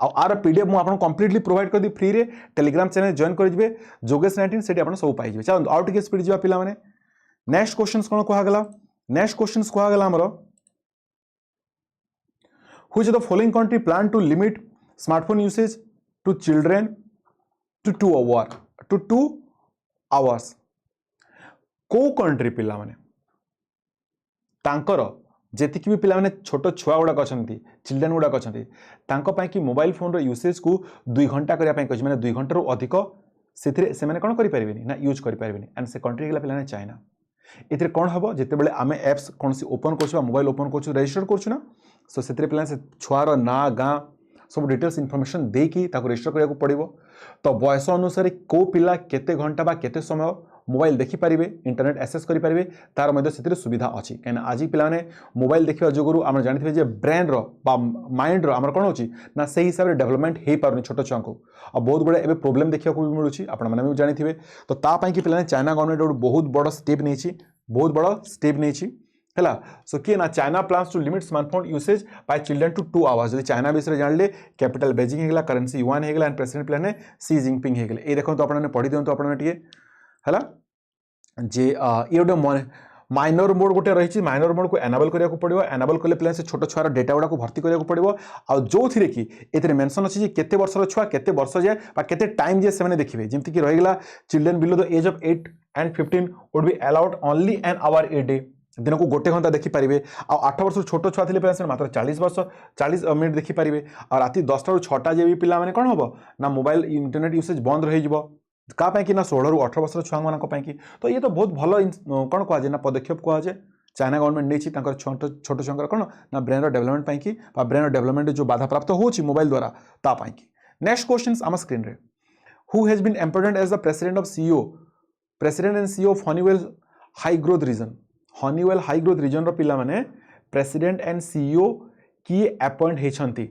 आ आर पीडीएफ मु आपन कंप्लीटली प्रोवाइड कर दी फ्री रे टेलीग्राम चैनल जॉइन कर दिबे जोगेश 19 सेठी आपन सब पाई दिबे चलो आउट के स्पीड जिबा पिला माने नेक्स्ट क्वेश्चंस कोन कोहा गला नेक्स्ट क्वेश्चंस कोहा गला हमरो which of the following country plan to limit smartphone usage to children to 2 hours को कंट्री पिला माने तांकर जेतिक भी पिला माने छोट छुआ गुड़ाक अच्छा चिल्ड्रेन गुड़ाक अच्छा कि मोबाइल फोन यूसेज को 2 घंटा करने माने 2 घंटा अधिक से मैंने कौन करें ना यूज करें एंड से कंट्री गला पिला चाइना ये कौन हम जिते आम एप्स कौन सी ओपन कर मोबाइल ओपन कर रजिस्टर करूँ सो से पिला से छुआर ना गाँ सब डिटेल्स इनफॉरमेशन देकी रजिस्टर करा पड़ो तो बयस अनुसार को पिला केते घंटा बा केते समय मोबाइल देखिपारे इंटरनेट एक्सेस करेंगे तार मध्य से सुविधा अच्छी कहीं आज पिलाने मोबाइल देखा जोगुरु आम जानते हैं ब्रेन माइंड आम कौन हो ना से हिसाब से डेवलपमेंट हो पारे छोट छुआ को और बहुत गुड़ा एवं प्रोब्लेम देखा मिलूँ आपने भी जानते तो तापाई कि पिलाने चाइना गवर्नमेंट बहुत बड़ स्टेप नहीं बहुत बड़ स्टेप नहीं है सो किए ना China plans to limit smartphone usage by children to 2 hours जब चाइना विषय जानले कैपिटल बेजिंग हेगला करेंसी युआन हेगला एंड प्रेसिडेंट प्लान सी जिनपिंग हेगले ये देखो आपने पढ़ी दिंतु आपने है जे ये गोटे माइनर मोड गोटे रही माइनर मोड को एनाबल करा पड़ो एनाबल कले प्लान से छोट छुआर डेटा गुड़ा भर्ती करा पड़ो आ जो थी कि ये मेंशन अच्छी केते वर्षर छुआ केते वर्ष जाए केते टाइम जाए से देखिए जमती कि रहीगला children below the age of 8 and 15 would be allowed only an hour a day दिन को गोटे घंटा देखिपारे आ 8 वर्ष छोट छुआ थे से मात्र 40 मिनिट देखिपारे आ राति 10टा ରୁ 6टा जे भी पिला माने कौन हम ना मोबाइल इंटरनेट यूसेज बंद रही क्या कि ना 16 ରୁ 18 वर्ष छुआ मानी तो ये तो बहुत भल कौन कहुए ना पदक्षेप कहुए चाइना गवर्नमेंट नहीं छोट छुआ कौन ना ब्रेन डेवलपमेंट की ब्रेन डेवलपमेंट जो बाधा प्राप्त हो मोबाइल द्वारा तापाई नेक्स्ट क्वेश्चन आम स्क्रीन रे who has been appointed as the president and CEO of Honeywell high growth region Honeywell high growth region पिला माने प्रेसिडेंट एंड सीईओ किए अपॉइंट होती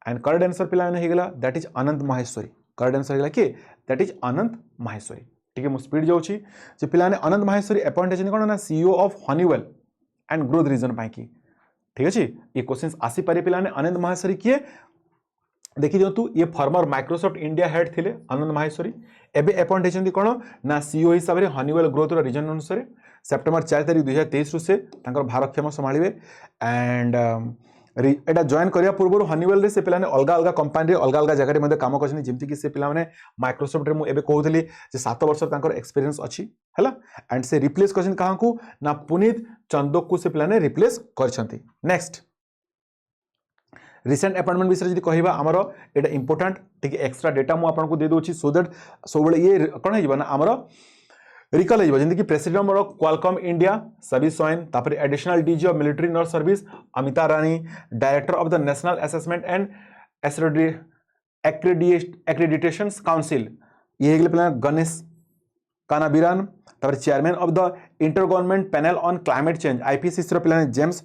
एंड करेक्ट आंसर पिला माने हेगला that is Anant Maheshwari correct answer हेगला कि दैट इज अनंत माहेश्वरी ठीक है मु स्पीड जाउची जे पिला ने अनंत माहेश्वरी अपॉइंट होती कोन ना CEO of Honeywell and growth region पाई की ठीक अछि ये क्वेश्चंस आसी पारे पिला ने अनंत माहेश्वरी किए देखि दियंतु ये फॉर्मर माइक्रोसॉफ्ट इंडिया हेड थिले अनंत माहेश्वरी एबे अपॉइंट होती कोन ना सीईओ हिसाब रे हनीवेल ग्रोथ रो रीजन अनुसार सेप्टेम्बर 4 तारीख 2023 से भारक्षम संभाଳିबे एंड एटा जॉइन करिया पूर्व हनीवेल रे से पिलाने अलग अलग कंपनी अलग अलग जगह रे काम करछनी जेमति कि से पिलाने माइक्रोसॉफ्ट रे मु एबे कहउतली जे 7 वर्ष तांकर एक्सपीरियंस अछि हला एंड से रिप्लेस करछन काहा को ना पुनीत चंदोक को से पिलाने रिप्लेस करछंती नेक्स्ट रिसेंट अपॉइंटमेंट विषय जदि कहिबा हमरो एटा इंपोर्टेंट ठीक एक्स्ट्रा डेटा मु आपन को दे दोछि सो दैट सो बळे ये कोन हेबा ना हमरो रिकल हो जमी प्रेसिडेंट ऑफ क्वालकॉम इंडिया सभी सोइन तापर additional DG of military nurse service Amita Rani director of the national assessment and accreditation council ये गणेश कानाबिरान तापर chairman of the inter government panel on climate change IPCC पिला जेम्स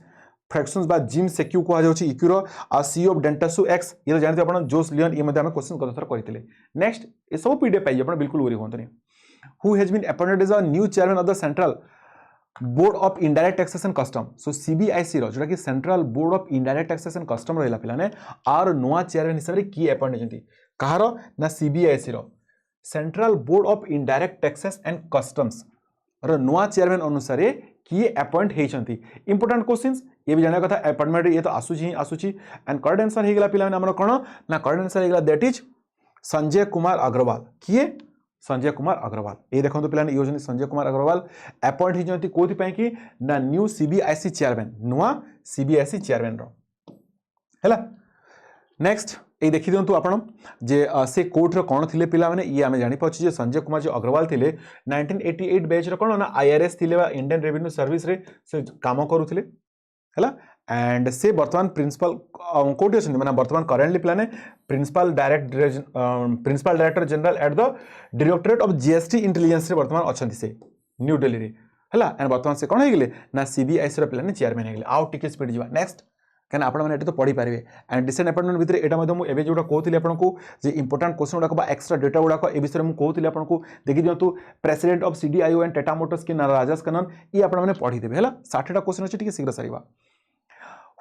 फ्रैक्शंस बा जिम सेक्यू कहा जाउची इक्यूरो आ सीईओ ऑफ डेंटासु एक्स ये जानते अपन जोस लियन ये मध्ये हम क्वेश्चन कथर करथिले नेक्स्ट ये सब पीडीएफ पाइ अपन बिल्कुल worry होंतनी who has been appointed as a new chairman of the Central Board of Indirect Taxation Custom. So CBIC रो जोटा कि Central Board of Indirect Taxation Custom रहिला पिलाने आर नोआ चेयरमैन हिसाब रे की अपॉइंट होजंती कहारो ना CBIC row Central Board of Indirect Taxes and Customs रो नोआ चेयरमैन अनुसार की अपॉइंट हेचंती इंपोर्टेंट क्वेश्चंस ये भी जाने कथा अपॉइंटमेंट ये तो आसुची एंड करेक्ट आंसर हेगला पिलाने हमर कोन ना करेक्ट आंसर हेगला दैट इज संजय कुमार अग्रवाल किए संजय कुमार अग्रवाल ये देखो पिलाने योजना संजय कुमार अग्रवाल अपॉइंट होती कोथि पई कि ना न्यू सीबीआईसी चेयरमैन नुआ सीबीआईसी चेयरमैन रो हैला नेक्स्ट ये देखि दियंतु आपण जे से कोर्ट रो कोन थिले पिला माने ये आमे जानि पछि जे संजय कुमार जो अग्रवाल थिले 1988 बैच रो कोन ना आईआरएस थिले बा इंडियन रेवेन्यू सर्विस रे से काम करूथिले हैला एंड से वर्तमान प्रिंसिपल कोटी अछि माने वर्तमान करेंटली प्लाने principal director general at the directorate of GST intelligence रे वर्तमान अछंती से न्यू दिल्ली रे हला एंड वर्तमान से कोन हे गेले ना सीबीआईसी रे प्लाने चेयरमैन हे गेले आउ टिके स्पीड जिवा नेक्स्ट कैन आपण माने एटा तो पढी पारिबे एंड रिसेंट अपॉइंटमेंट भितरे एटा मध्ये मु एबे जोटा कहउतिले आपण को जे इंपोर्टेंट क्वेश्चन उडा बा एक्स्ट्रा डेटा उडा को ए विषय मु कहउतिले आपण को देखि दियंतु president of CDIO and Tata motors के राजेश कनन ई आपण माने पढी देबे हला 60टा क्वेश्चन अछि टिके शीघ्र सारिबा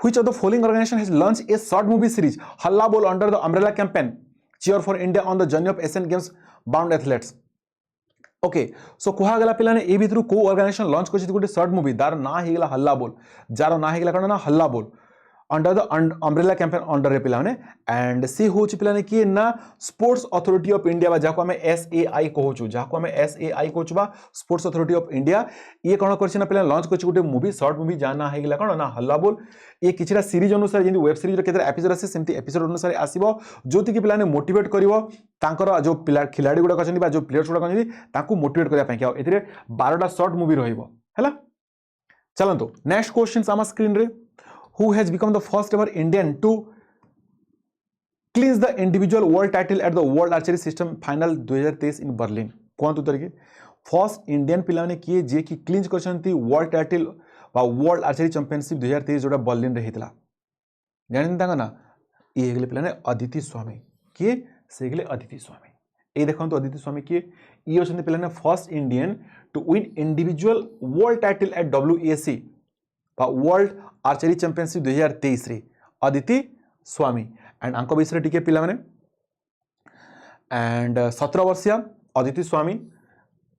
Which of the following organization has launched a short movie series Halla Bol under the umbrella campaign Cheer for India on the journey of Asian Games bound athletes okay so कुहा गला पिलाने ए भितरु को ऑर्गेनाइजेशन लॉन्च करछि गोटे शॉर्ट मूवी दार ना हे गला हल्ला बोल जार ना हे गला कोन ना हल्ला बोल under the umbrella campaign under रे पिलाने एंड सी होछि पिलाने कि ना स्पोर्ट्स अथॉरिटी ऑफ इंडिया बा जाको हमें एसएआई कहउछु जाको हमें एसएआई कहउछु बा स्पोर्ट्स अथॉरिटी ऑफ इंडिया ये कोन करछि ना पिला लॉन्च करछि गोटे मूवी शॉर्ट मूवी जाना हे गला कोन ना हल्ला बोल ये किछरा सीरीज अनुसार जेंति वेब सीरीज रे केतरा एपिसोड आसे सेमति एपिसोड अनुसार आसीबो जोति कि पिलाने मोटिवेट करिवो तांकर जो पिला खिलाड़ी गुडा कछन्ती बा जो प्लेयर्स गुडा कछन्ती ताकू मोटिवेट करिया पई कि एथिरे 12टा शॉर्ट मूवी रहिबो हैला चलंतु नेक्स्ट क्वेश्चन आमा स्क्रीन रे who has become the first ever Indian to clinch the individual world title at the World Archery System Final 2023 in Berlin कौन तो तरीके फर्स्ट इंडियन पिला ने किए जे कि क्लिंच करछंती वर्ल्ड टाइटल बा वर्ल्ड आर्चरी चैंपियनशिप 2023 जोटा बर्लिन रे हेतला जानिन तांगा ना ये हेगले पिला ने अदिति स्वामी किए से हेगले अदिति स्वामी ए देखन तो अदिति स्वामी किए ई होछंती पिला ने first Indian to win individual world title at WAC बा वर्ल्ड आर्चरी चैंपियनशिप 2023 रे अदिति स्वामी एंड आंको विषय टिके पिला माने एंड 17 वर्षीय अदिति स्वामी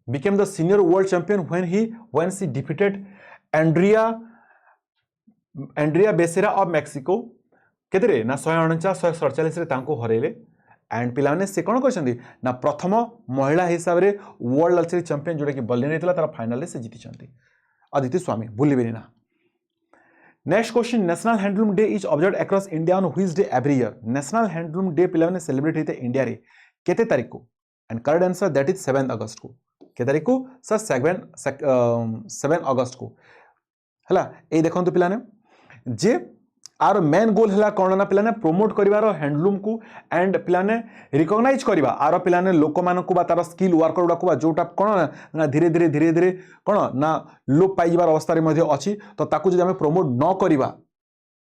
became the senior world champion when she defeated Andrea Becerra of Mexico केतरे ना 149 147 रे तांको हरेले एंड पिला माने से कोन करछंती ना प्रथम महिला हिसाब रे वर्ल्ड आर्चरी चैंपियन जोटा कि बर्लिन रे थिला तार फाइनल रे से जीति छंती अदिति स्वामी भूलिबेनी ना। Next question, national handloom day is observed across India on which day every year? National handloom day पिला माने सेलिब्रेट होते इंडिया रे केते तारीख को? And correct answer that is 7 अगस्त को। के तारीख को सर? 7 अगस्त को हला। ए देखंतु पिलाने जे आर मेन गोल है कौन ना पिलाने प्रमोट करिवार हैंडलूम को एंड पिलाने रिकॉग्नाइज करिवा आर पिलाने लोक मानकु बा तार स्किल वर्कर गुडा को बा जोटा कौन ना धीरे धीरे कौन ना लोप पाई जिवार अवस्था रे मध्ये अछि। तो ताकू जदि हमें प्रमोट न करिवा,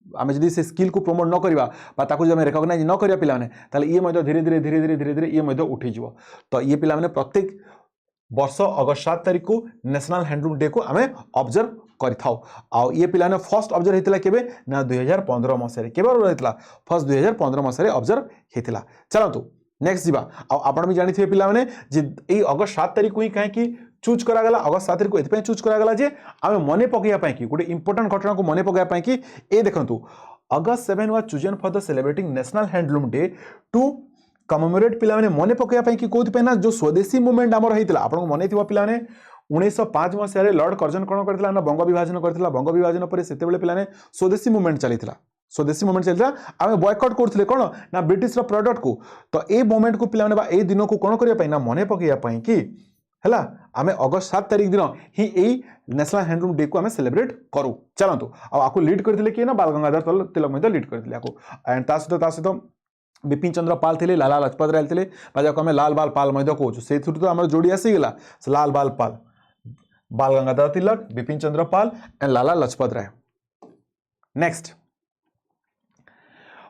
आमे जदि से स्किल को प्रमोट न करिवा बा ताकू जदि हमें रिकॉग्नाइज न करिया पिलाने ताले ये मध्ये धीरे धीरे ये मध्ये उठी जिवो। तो ये पिला माने प्रत्येक वर्ष अगस्त 7 तारीख को नेशनल हैंडलूम डे को आमे ऑब्जर्व करिथाउ। आ ये पिलाने फर्स्ट ऑब्जर्व हेतिला केबे ना 2015 मसरे केबे रहितला फर्स्ट 2015 मसरे ऑब्जर्व हेतिला। चलंतु नेक्स्ट जीवा। आ आपण भी जानिथिबे पिला माने जे ए अगस्त 7 तारीख को ही काहे कि चूज करा गला, अगस्त 7 तारीख को एथपे चूज करा गला जे आमे मने पकैया पई कि गुटे इंपोर्टेंट घटना को मने पकैया पई कि ए देखंतु August 7 was chosen for the celebrating national handloom day to commemorate पिला माने मने पकैया पई कि कोथि पे ना जो स्वदेशी मूवमेंट हमर हेतिला। आपण मने थिबा पिला माने 1905 मसिया लॉर्ड कर्जन कौन करथिला ना बंग विभाजन करथिला। बंग विभाजन पर सेते बेले पिलाने स्वदेशी मूवमेंट चलीथिला। स्वदेशी मूवमेंट चलीथिला आमे बॉयकॉट करथिले कोन ना ब्रिटिश रो प्रोडक्ट को। तो ए मूवमेंट को पिलाने बा ए दिन को कोन करिया पई ना मने पकैया पई कि हला आमे अगस्त 7 तारीख दिन ही ए नेशनल हैंडलूम डे को आमे सेलिब्रेट करू। चलंतु आ आकु लीड करथिले कि ना बाल गंगाधर तिलक मध्ये लीड करथिले आकु। एंड तासतो बिपिन चंद्र पाल थे, लाला लाजपत राय थे, बाजाको आमे लाल बाल पाल मध्ये कहू से तो आम जोड़ी आसी गला लाल Bal Pal, Bal Gangadhar Tilak, Bipin Chandra Pal and Lala Lajpat Rai. Next,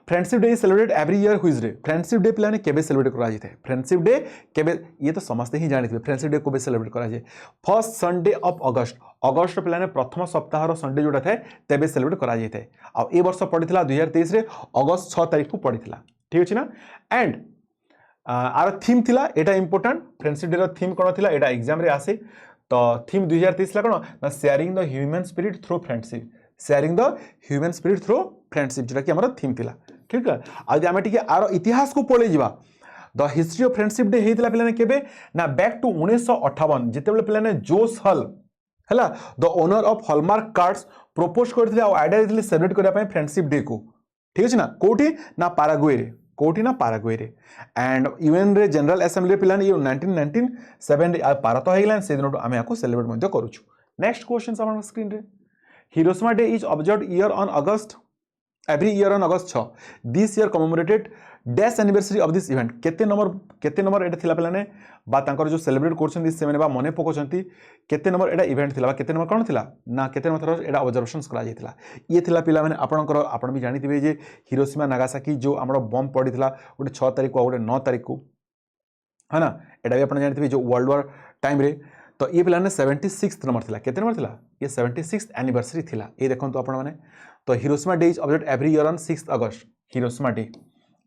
friendship day is celebrate every year which day? Friendship day पिलाने केबे सेलिब्रेट करा जाय थे? फ्रेंडशिप डे केबे ये तो समझते ही जानिथिबे। फ्रेंडशिप डे कोबे सेलिब्रेट करा जाय? First Sunday of August. अगस्त पिलाने प्रथम सप्ताह रो संडे जोटा थे तेबे सेलिब्रेट करा जाय थे। आ ए वर्ष पड़िथिला 2023 रे अगस्त 6 तारीख को पड़िथिला। ठीक अछि ना। एंड आर थीम थिला एटा इंपोर्टेंट। फ्रेंडशिप डे रो थीम कोन थिला एटा एग्जाम रे आसे। तो थीम 2023 ला कोन ना sharing the human spirit through friendship. Sharing the human spirit through friendship जोटा कि हमर थीम थिला। ठीक है। आज आमे टिके आरो इतिहास को पळे जिवा। The history of friendship day हेतिला पिलाने केबे ना बैक टू 1958 जेतेबेले पिलाने जोस हल हला the owner of hallmark cards propose करथिले आ आइडिया दिले सेलिब्रेट करिया पय फ्रेंडशिप डे को। ठीक अछि ना। कोठी ना पाराग्वे रे, कोठी ना पाराग्वे रे। एंड यूएन रे जनरल असेंबली पिलाने 1997 आ पारत हेगला से दिन आमे आको सेलिब्रेट मध्ये करूछु। नेक्स्ट क्वेश्चन हमर स्क्रीन रे, Hiroshima day is observed year on August every year on August 6 this year commemorated dash anniversary of this event. केते नंबर एटा थिला पिलाने बा तांकर जो सेलिब्रेट करछन से माने बा मने पकोछंती केते नंबर एटा इवेंट थिला बा केते नंबर कोन थिला ना केते नंबर थर एटा ऑब्जर्वेशंस करा जायतिला। ये थिला पिला माने आपण भी जानिथिबे जे हिरोशिमा नागासाकी जो हमरो बम पडिथिला गोटे 6 तारिख को गोटे 9 तारिख को है ना। एटा भी आपण जानिथिबे जो वर्ल्ड वॉर टाइम रे। तो ये पिलाने 76 नंबर थिला। केते नंबर थिला? ये 76th एनिवर्सरी थिला। ए देखंतु आपण माने। तो Hiroshima day is observed every year on 6 August. Hiroshima day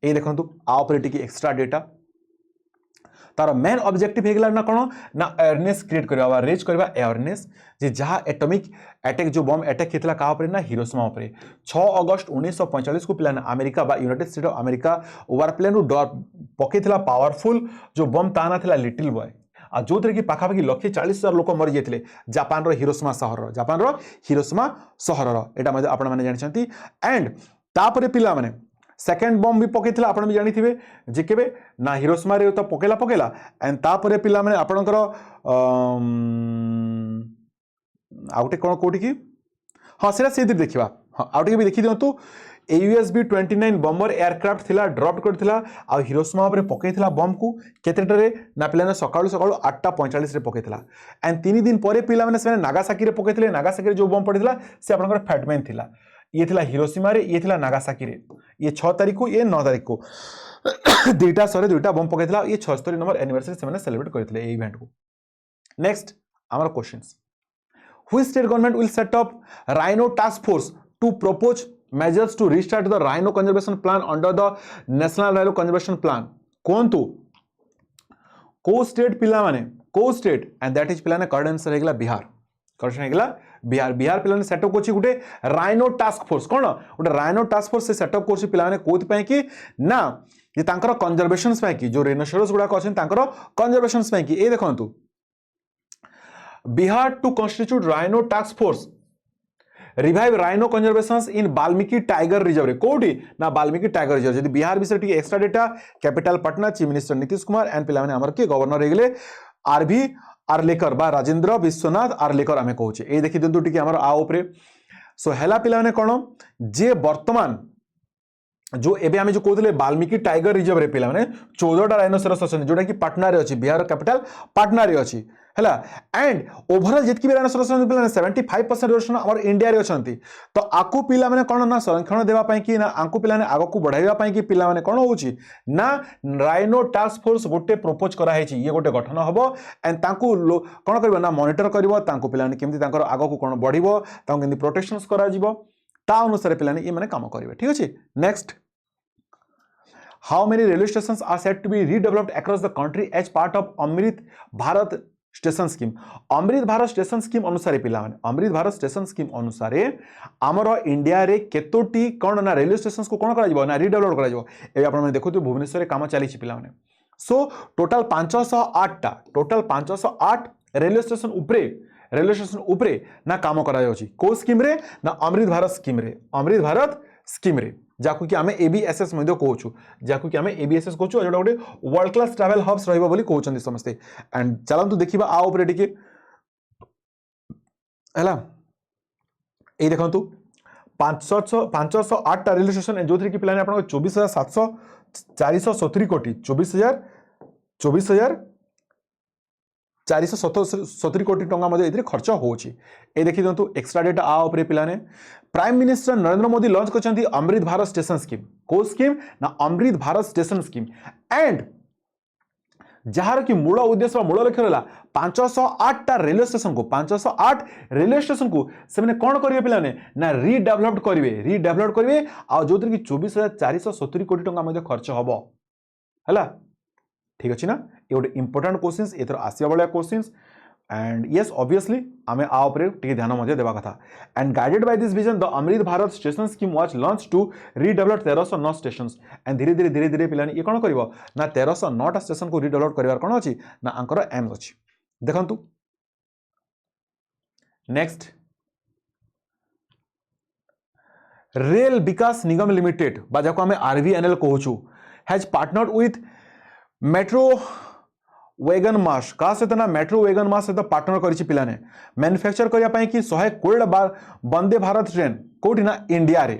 ए देखंतु आ ऑपरेटिक एक्स्ट्रा डेटा तार मेन ऑब्जेक्टिव हेगला ना कोन ना अवेयरनेस क्रिएट करबा रेज करबा अवेयरनेस जे जहां एटॉमिक अटैक जो बम अटैक हेतला का ऊपर ना हिरोशिमा ऊपर 6 अगस्त 1945 को प्लान अमेरिका बा United State of America warplane रो डॉट पकेथिला पावरफुल जो बम ताना थिला लिटिल बॉय आ जो तरह की पाखापाखि 140,000 लोक मरि जाइथिले जापान रो हिरोशिमा शहर रो एटा मध्ये आपण माने जानिछंती। एंड तापरे पिला माने सेकेंड बम भी पकेथिला आपण भी जानिथिबे जे केबे ना हिरोशिमा रे तो पकेला एंड तापरे पिला माने आपणकर आउटे कोन कोठी की हां सेरा से देखिबा। हां आउटे भी देखि दियंतु AUSB-29 बॉम्बर एयरक्राफ्ट थिला ड्रॉप करथिला आ हिरोशिमा ऊपर पकेथिला बम को केतेटरे ना पिलाने सकाळु 8:45 रे पकेथिला। एंड 3 दिन परे पिला माने से नागासाकी रे पकेथिले। नागासाकी रे जो बम पड़िथिला से आपनकर फैटमैन थिला। ये थिला हिरोशिमा रे, ये थिला नागासाकी रे। ये 6 तारिख को, ये 9 तारिख को दुईटा सरे दुईटा बम पकेथिला। ये 76 नंबर एनिवर्सरी से माने सेलिब्रेट करथिले ए इवेंट को। नेक्स्ट आमर questions, which state government will set up rhino task force to propose measures to restart the rhino conservation plan under the national rhino conservation plan? कौन तो को स्टेट पिला माने को स्टेट एंड दैट इज पिला ने करेक्ट आंसर हेगला बिहार। करेक्ट हेगला बिहार। बिहार पिला ने सेटअप कोची गुटे राइनो टास्क फोर्स कोन गुटे राइनो टास्क फोर्स से सेटअप कोची पिला ने कोथ पय कि ना जे तांकर कंजर्वेशंस पय कि जो रेनोसोरस गुडा कोछन तांकर कंजर्वेशंस पय कि ए देखंतु Bihar to constitute rhino task force revive rhino conservation in Valmiki tiger reserve कोठी ना वाल्मीकि टाइगर रिजर्व जदि बिहार विषय टी extra data capital Patna chief minister Nitish Kumar and पिलाने हमर के गवर्नर हेगले आरवी आर्लेकर बा राजेंद्र विश्वनाथ आर्लेकर आमे कहूचे ए देखि दिंतु टिके हमर आ ऊपरे सो हेला पिलाने कोन जे वर्तमान जो एबे आमे जो कहते वाल्मीकि टाइगर रिजर्व रे पिला माने 14टा राइनोसरस अछन जोटा कि पटना रे अछि बिहार कैपिटल पटना रे अछि हैला एंड ओवरऑल जितकी भी राइनोसरस पिला 75% रिजर्वेशन हमर इंडिया रे अछंती तो आकु पिला माने कोन ना संरक्षण देबा पई कि ना आकु पिला ने आगो को बढ़ाइबा पई कि पिला माने कोन होउची ना राइनो टास्क फोर्स गोटे प्रपोज करा हेची ये गोटे गठन हबो एंड तांकु कोन करबो ना मॉनिटर करबो तांकु पिला ने केमति तांकर आगो को कोन बढ़िबो तांकु केमति प्रोटेक्शंस करा जिवो ता अनुसार पिला ने ये माने काम करिवे ठीक अछि next How many railway stations are said to be redeveloped across the country as part of Amrit Bharat Station Scheme? Amrit Bharat Station Scheme अनुसार पिला माने Amrit Bharat Station Scheme अनुसार आमर इंडिया रे केतोटी कोन ना रेलवे स्टेशंस को कोन करा जिवो ना रिडेवलप करा जिवो ए आपण माने देखुते भुवनेश्वर रे काम चली छि पिला माने सो टोटल 508 टा टोटल 508 रेलवे स्टेशन उपरे ना काम करा जाउछि को स्कीम रे ना अमृत भारत स्कीम रे जाकु कि आमे एबीएसएस मध्ये कहूछु जाकु कि आमे एबीएसएस कहूछु जोडा गोटे वर्ल्ड क्लास ट्रैवल हब्स रहइबो बोली कहउछन्ती समस्ते एंड चलंतु देखिबा आ ऊपर टिके हला ए देखंतु 508 टा रेलवे स्टेशन जोथि कि प्लान आपन 24700 470 कोटी 24000 470 कोटी टंका मध्ये इतरे खर्च होउची ए देखि दंतु एक्स्ट्रा डेटा आ ऊपर पिलाने prime minister Narendra Modi launch करछन्ती अमृत भारत स्टेशन स्कीम को स्कीम ना Amrit Bharat station scheme and जहार कि मूल उद्देश्य मूल लक्ष्य रहला 508 टा रेलवे स्टेशन को 508 रेलवे स्टेशन को से माने कोन करिवे पिलाने ना रीडेवलप करिवे आ जोतिर कि 24470 कोटी टंका मध्ये खर्च हबो हला ठीक अछि ना ये गोटे इंपोर्टेंट क्वेश्चंस एथर आसिया वाला क्वेश्चंस एंड यस ऑब्वियसली आमे आ ऊपर टिके ध्यान मध्ये देबा कथा and guided by this vision the Amrit Bharat station scheme was launch to redevelop 1309 stations and धीरे धीरे पिलानी ये कोन करबो ना 1309 टा स्टेशन को रीडेवलप करबार कोन अछि ना आंकर एम अछि देखंतु next rail Vikas Nigam limited बा जाको हमें आरवीएनएल कहूछु has partnered with Metro vegan Mash का सहित ना मेट्रो वेगन मास सहित पार्टनर करिछि पिलाने मैन्युफैक्चर करिया पई कि 120 बार वंदे भारत ट्रेन कोठी ना इंडिया रे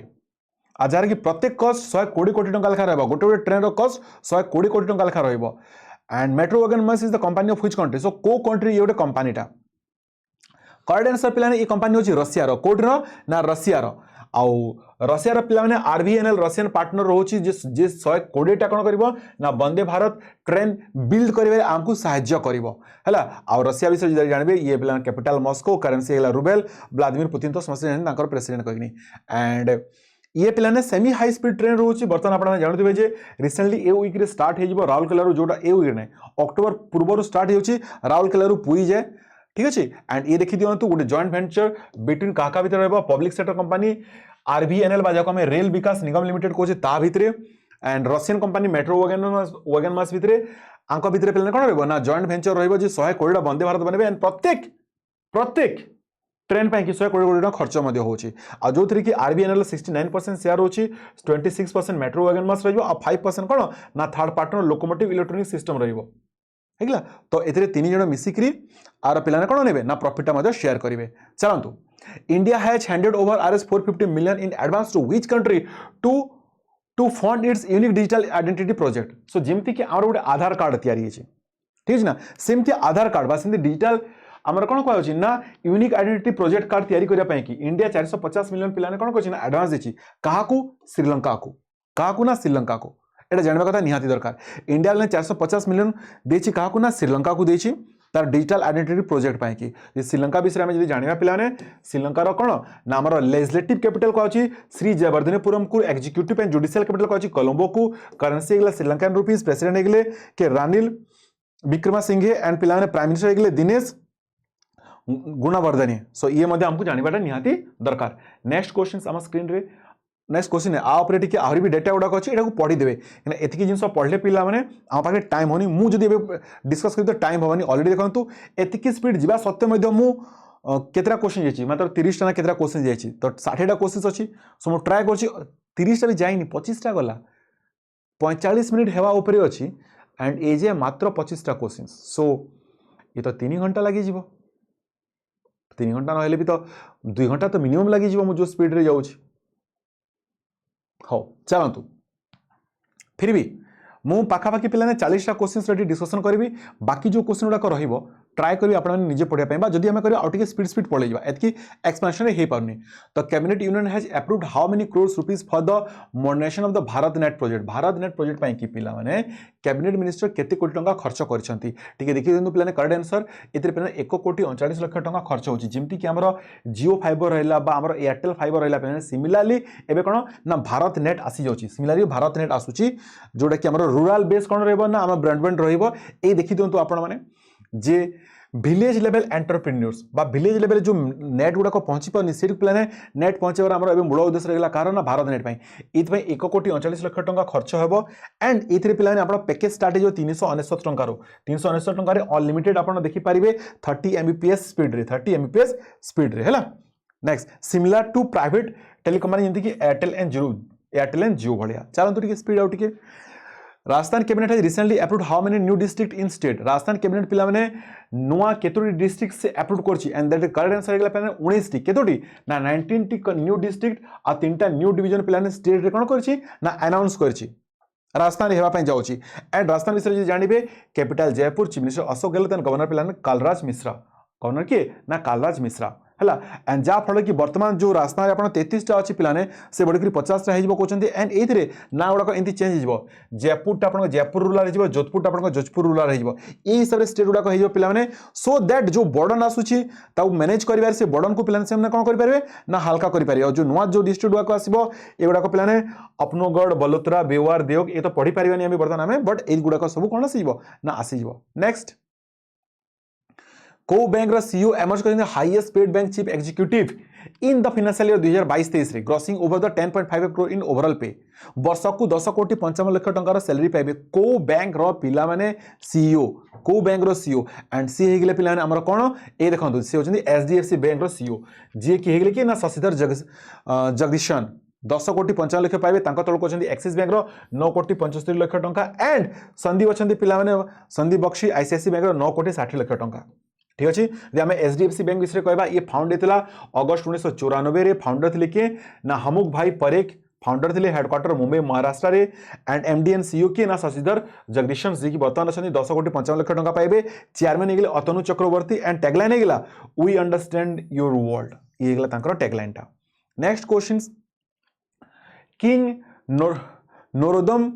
आजार कि प्रत्येक कॉस्ट 120 कोटी टंका लेखा रहबो गोटे गोटे ट्रेन रो कॉस्ट 120 कोटी टंका लेखा रहबो एंड मेट्रो वेगन मास is the company of which country सो को कंट्री ये गोटे कंपनी टा करेक्ट आंसर पिलाने ये कंपनी होछि रशिया रो कोठी रो ना रशिया रो आउ रशिया रो पिला माने आरवीएनएल रशियन पार्टनर रहउछि जे 120 टा कोन करबो ना वंदे भारत ट्रेन बिल्ड करिवे आमकु सहाय्य करबो हला आउ रशिया विषय जदि जानबे ये पिला कैपिटल मॉस्को करेंसी हला रूबेल व्लादिमीर पुतिन तो समस्या जानि तांकर प्रेसिडेंट कहिनी एंड ये पिला ने सेमी हाई स्पीड ट्रेन रहउछि बर्तन आपण जानथिबे जे रिसेंटली ए वीक रे स्टार्ट हेजिबो राउरकेला रो जोटा ए वीक ने अक्टोबर पूर्व स्टार्ट हेउछि राउरकेला रो पुरी जाय ठीक अछि एंड ये देखि दियंतु गोटे जॉइंट वेंचर बिटवीन काका भीतर रहबो पब्लिक सेक्टर कंपनी आरवीएनएल बाजा को हमें रेल विकास निगम लिमिटेड को ता भितरे and Russian company Metro vegan Mash भितरे आंको भितरे पेले कोन रहबो ना जॉइंट वेंचर रहबो जे 100 कोटी वंदे भारत बनबे एंड प्रत्येक ट्रेन पे कि 100 कोटी खर्च मध्ये होछि आ जोथरि कि आरवीएनएल 69% शेयर होछि 26% मेट्रो वेगन मास रहबो आ 5% कोन ना third partner locomotive electronic system रहबो हेगला तो एथरे तीन जण मिसिकरी आर पिलाने कोन नेबे ना प्रॉफिट मध्ये शेयर करिवे चलंतु India has handed over Rs 450 million in advance to which country to fund its unique digital identity project so जेमति कि आरो गोटे आधार कार्ड तयारी हेछि ठीक ना सेमति आधार कार्ड बा सेमति डिजिटल हमर कोन कहै अछि ना यूनिक आइडेंटिटी प्रोजेक्ट कार्ड तयारी करिया पय कि इंडिया 450 मिलियन पिलाने कोन कहै अछि ना एडवांस देछि काहाकू श्रीलंका ना श्रीलंका को एटा जानबा कथा निहाती दरकार इंडिया ने 450 मिलियन देछि काहाकू ना श्रीलंका को देछि तार डिजिटल आइडेंटिटी प्रोजेक्ट पाई कि श्रीलंका विषय में जदि जानिबा पिलाने श्रीलंका रो कोन ना हमर लेजिस्लेटिव कैपिटल को अछि श्री जयवर्धनेपुरम को एग्जीक्यूटिव एंड जुडिशियल कैपिटल को अछि कोलंबो को करेंसी एगला श्रीलंकन रुपीस प्रेसिडेंट एगले के रानिल विक्रमसिंघे एंड पिलाने प्राइम मिनिस्टर एगले दिनेश गुणवर्धने सो ये मध्ये हमकु जानिबाटा निहाती दरकार नेक्स्ट क्वेश्चंस हम स्क्रीन रे नेक्स्ट क्वेश्चन है आउपर टिके आहरी भी डेटा गुड़ाक अच्छी यहाँ पढ़ीदे एतिक जिन पढ़ले पिला मैंने आम पाखे टाइम होनी मुझे डिस्कस कर टाइम हेनी अलरेडी देखो एतिक स्पीड जा सत्वे मु केतरा क्वेश्चन जाइए मात्र 30 ना केतरा क्वेश्चन जाइए तो 60टा क्वेश्चन अच्छी सो मुझे ट्राए कर 30टा भी जाइनी 25टा गला 45 मिनिट हेवा उपरे अच्छी एंड ए जे मात्र 25टा क्वेश्चन सो ये तो 3 घंटा लगी 3 घंटा ना भी तो 2 घंटा तो मिनिमम लगी जो स्पीड रे जाऊँ हाँ चलतु फिर भी मु पाखापाखि पिलाने 40टा क्वेश्चन रेडी डिस्कसन करी बाकी जो क्वेश्चन गुड़ाक रही ट्राए करी आप निजे पढ़ाई जदि आम करें स्पीड पढ़े एतकी एक्सपेंशन हो पारनी तो cabinet union has approved how many crores rupees for the modernisation of the Bharat net project पाई कि पिला माने कैबिनेट मिनिस्टर केते कोटी टंका खर्च करछंती ठीक है देखि दिनु पिलाने करेक्ट आंसर एतिर पिलाने 1 कोटी 39 लाख टंका खर्च होची जेमति कि हमर जियो फाइबर रहला बा हमर एयरटेल फाइबर रहला पिलाने सिमिलरली एबे कोन ना भारत नेट आसी जाउची सिमिलरली भारत नेट आसुची जोडा कि हमर रूरल बेस कोन रहबो ना हमर ब्रॉडबैंड रहबो ए देखि दियंतु आपण माने जे विलेज लेवल एंटरप्रेन्योर्स बा विलेज लेवल जो नेट गुड़ाक पहुँची पारनी से पिलाने नेट पहुँचार आम मूल उद्देश्य रहा कारण ना भारत नेट ये 1 कोटी 39 लाख टंका खर्च हो एंड ये पिलाने आप पैकेज स्टार्ट हो 399 टंकार 399 टंकार अनलिमिटेड आप देखिपारे 30 Mbps स्पीड रे 30 Mbps स्पीड रे है next similar to private telecom जमीक एयरटेल एंड जियो भाया चलते टे स्पीड आउट टे Rajasthan cabinet has recently approved how many new district in state Rajasthan cabinet पिला माने नुआ केतोटी डिस्ट्रिक्ट से अप्रूव करछि एंड दैट करेक्ट आंसर हेगला पिला 19 टी केतोटी ना 19 टी न्यू डिस्ट्रिक्ट आ 3टा न्यू डिवीजन पिला ने स्टेट रे कोन करछि ना अनाउंस करछि राजस्थान हेबा पई जाउछि एंड राजस्थान विषय जे जानिबे capital Jaipur chief minister Ashok Gehlot and governor पिला ने कालराज मिश्रा गवर्नर के ना कालराज मिश्रा है एंड जहाँ फल कि बर्तमान जो राजस्थान आप 33टा अच्छी पिलाने से बढ़ी 50टा हो कहते एंड ये ना गुड़ाक एमती चेंज हो जयपुरटा आप जयपुर रूरल हो जोधपुरटा आप जोधपुर रूरल हो हिसाब से स्टेट गुड़ाक हो पिलाने सो दैट जो बर्डन आसूची मैनेज कर से बर्डन को पिलाने से कौन करेंगे ना हाल्का करेंगे और जो नुआ जो डिस्ट्रिक्ट गुड़ाक आसो युड़ाक पिलाने अपनगढ़ बलोत्रा बेवार देवग ये तो पढ़ी पारे बर्तमान आम बट युड़ाक सब कौन आसीज ना आसीज नेक्स्ट को बैंक सीईओ एमर्ज कर highest paid bank chief executive in the financial year 2022-23 रे grossing over the 10.5 crore in overall पे वर्ष को 10 कोटी 55 लाख टंकार सैलरी पाइबे को बैंक रो पिला माने सीईओ को बैंक रो सीईओ एंड सी हेगले पिला माने हमर कोन ए देखंतु से होचंदी एचडीएफसी बैंक रो सीईओ जे कि हेगले कि ना शशिधर जगदीशन 10 कोटी 55 लाख पाइबे तांका तळ कोचंदी एक्सिस बैंक रो 9 कोटी 75 लाख टंका एंड संदीप अछंदी पिला माने संदीप बख्शी आईसीआईसी बैंक रो 9 कोटी 60 लाख टंका ठीक अच्छे जब आम एचडीएफसी बैंक विषय कहवा ये फाउंड होता अगस्ट 1994 फाउंडर थे किए ना हमुक भाई परेख फाउंडर थे हेडक्वार्टर मुंबई महाराष्ट्र रे एंड एमडीएन सीईओ किए ना शशिधर जगदीशन जी की बर्तमान अच्छे 10 कोटी 55 लाख टंका पाइबे चेयरमैन होगले अतनु चक्रवर्ती एंड टैगलाइन होगला वी अंडरस्टैंड योर वर्ल्ड ये होगला टैगलाइन टा next question king Norodom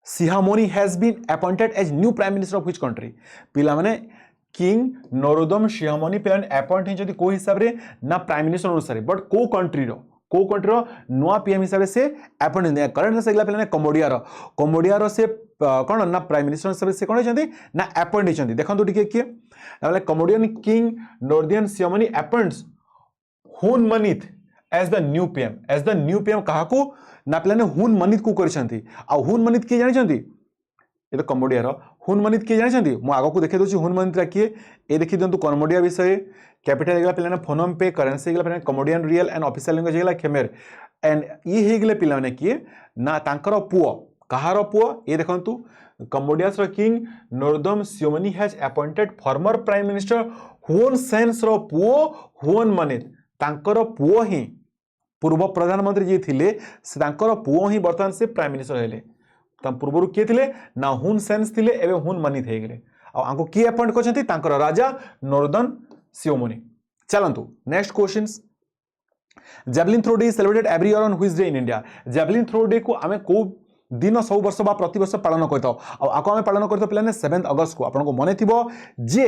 Sihamoni has been appointed as new prime minister of which country पिला माने किंग नोरोदम सिहामोनी पिलाने अपॉइंट होती को हिसाब रे ना प्राइम मिनिस्टर अनुसार बट को कंट्री रो नुआ पीएम हिसाब से अपॉइंट होते करंट से पिलाने कंबोडिया से कौन ना प्राइम मिनिस्टर हिसाब से कौन होती ना अपॉइंट होती देखो टिके किए Cambodian king Norodom Sihamoni appoints Hun Manet as the new PM क्या ना पिलाने हुन मनित को करछंती आ हुन मनित किए जानछंती ये तो कंबोडिया हुन मनित किए जानते मुझे आग को देखा दूसरी हुन मनित किए ये देखी दिखाँ कंबोडिया विषय कैपिटल होगा पिलाने फोनम पे करेंसी होगा पिलाने Cambodian real and official language होगा खेमेर एंड ये होगले पिलाने किए ना तांकर पुओ कहार पुओ ये देखंतु Cambodia's king Norodom Sihamoni has appointed former prime minister Hun Sen's रो पुओ हुन मनित तांकर पुओ ही पूर्व प्रधानमंत्री जी थिले से तांकर पुओ ही बर्तमान से प्राइम मिनिस्टर हेले पूर्व किए थे ना हुन सेन्स थे एवं हुन मनित हो गए आंको किए अपॉइंट कर राजा नोरोदम सिहामोनी चलतु next question javelin throw day celebrated every year on which day in India javelin throw day को आम को दिन सब वर्ष बा प्रति वर्ष पालन करता आम पालन करता पिलाने 7 अगस्त को आपको मन थी जे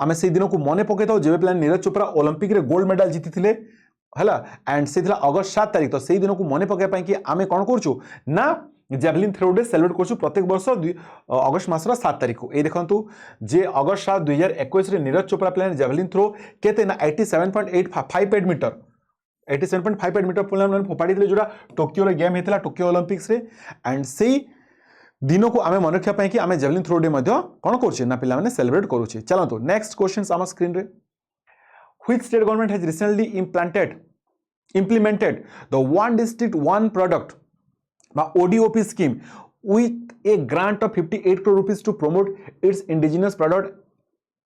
आम से दिन को मन पकई था जब पिलाने नीरज चोपड़ा ओलंपिक रे गोल्ड मेडल जीति थे है एंड से अगस्त 7 तारीख तो से दिन को मन पकड़ कि आम कौन करूँ ना जैवलिन थ्रो डे सेलिब्रेट कर प्रत्येक वर्ष अगस्त मासर 7 तारीख को ये देखो जे अगस्त 7 2021 नीरज चोपड़ा पिलाने जैवलिन थ्रो केते ना 87.858 मीटर 87.58 मीटर पिलाने फोपाड़ी जोटा टोकियो रे गेम होता टोकियो ओलंपिक्स रे एंड से दिन को आम मन रखा कि आम जेवलिन थ्रो डे कौन कर पिलाने सेलिब्रेट करुचे। चलते नेक्स्ट क्वेश्चन आम स्क्रीन रे which state government has recently implemented the one district one product ODOP scheme with a grant of 58 crore rupees to promote its indigenous product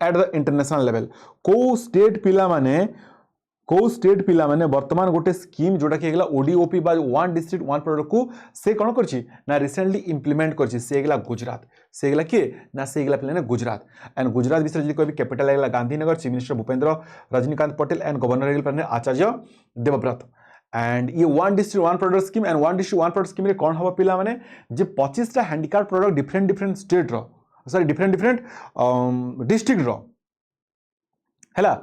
at the international level। को स्टेट पिला माने वर्तमान गोटे स्कीम जोटा कि ओडीओपी बा वन डिस्ट्रिक्ट वन प्रोडक्ट को से कौन कर रिसेंटली इम्प्लीमेंट कर गुजरात से किए ना से पिला गुजरात एंड गुजरात विषय जी कह कैपिटल है Gandhinagar chief minister Bhupendra Rajnikant Patel and governor Acharya Devvrat and ये one district one product scheme and one district one product scheme कौन हम पिला माने जे 25टा handicraft product different different state रो सॉरी डिफरेंट डिफरेंट डिस्ट्रिक्ट रो हैला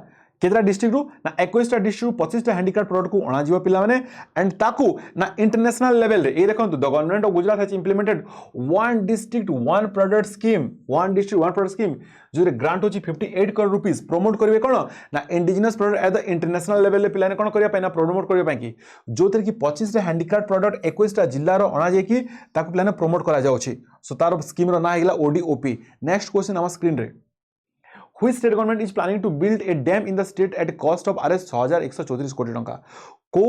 केतरा डिस्ट्रिक्ट रू ना 21टा डिस्ट्रिक्ट 25टा हैंडीक्राफ्ट प्रोडक्ट को अणा जीव पिला माने एंड ताकू ना इंटरनेशनल लेवल रे ए देखंतु the government of Gujarat has implemented one district one product scheme जो रे ग्रांट होची 58 करोड़ रुपीस प्रमोट करिवे कोन ना indigenous product at the international level रे पिलाने कोन करिया पैना प्रमोट करिवे पई की जोतिर की 25टा हैंडीक्राफ्ट प्रोडक्ट 21टा जिल्ला रो अणा जे की ताकू पिलाने प्रमोट करा जाउची सो तार स्कीम रो ना हिला ओडीओपी। नेक्स्ट क्वेश्चन हम स्क्रीन रे Which state government is planning to build a dam in the state at a cost of Rs 6134 कोटी टंका को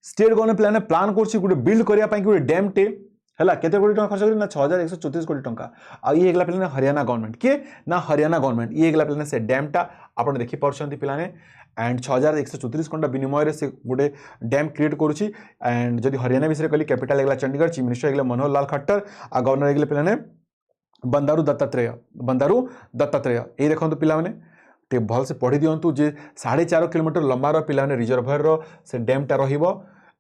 स्टेट गवर्नमेंट प्लान करछि गुटे बिल्ड करिया पई गुटे डैम टे हला केते कोटी टंका खर्च करी ना 6134 कोटी टंका आ ये एकला प्लान हरियाणा गवर्नमेंट के ना हरियाणा गवर्नमेंट ये एकला प्लान से डैम टा आपण देखि परछंती प्लान एंड 6134 कोटी विनिमय रे से गुटे डैम क्रिएट करूछि एंड जदि हरियाणा विषय कहली कैपिटल एकला चंडीगढ़ चीफ मिनिस्टर एकला मनोहर लाल खट्टर आ गवर्नर एकला प्लान बंदारू दत्तात्रेय ये देखो पिला माने भल से पढ़ी दिंतु जे 4.5 किलोमीटर लंबा पिला रिजर्भर से डैम टा रहिबो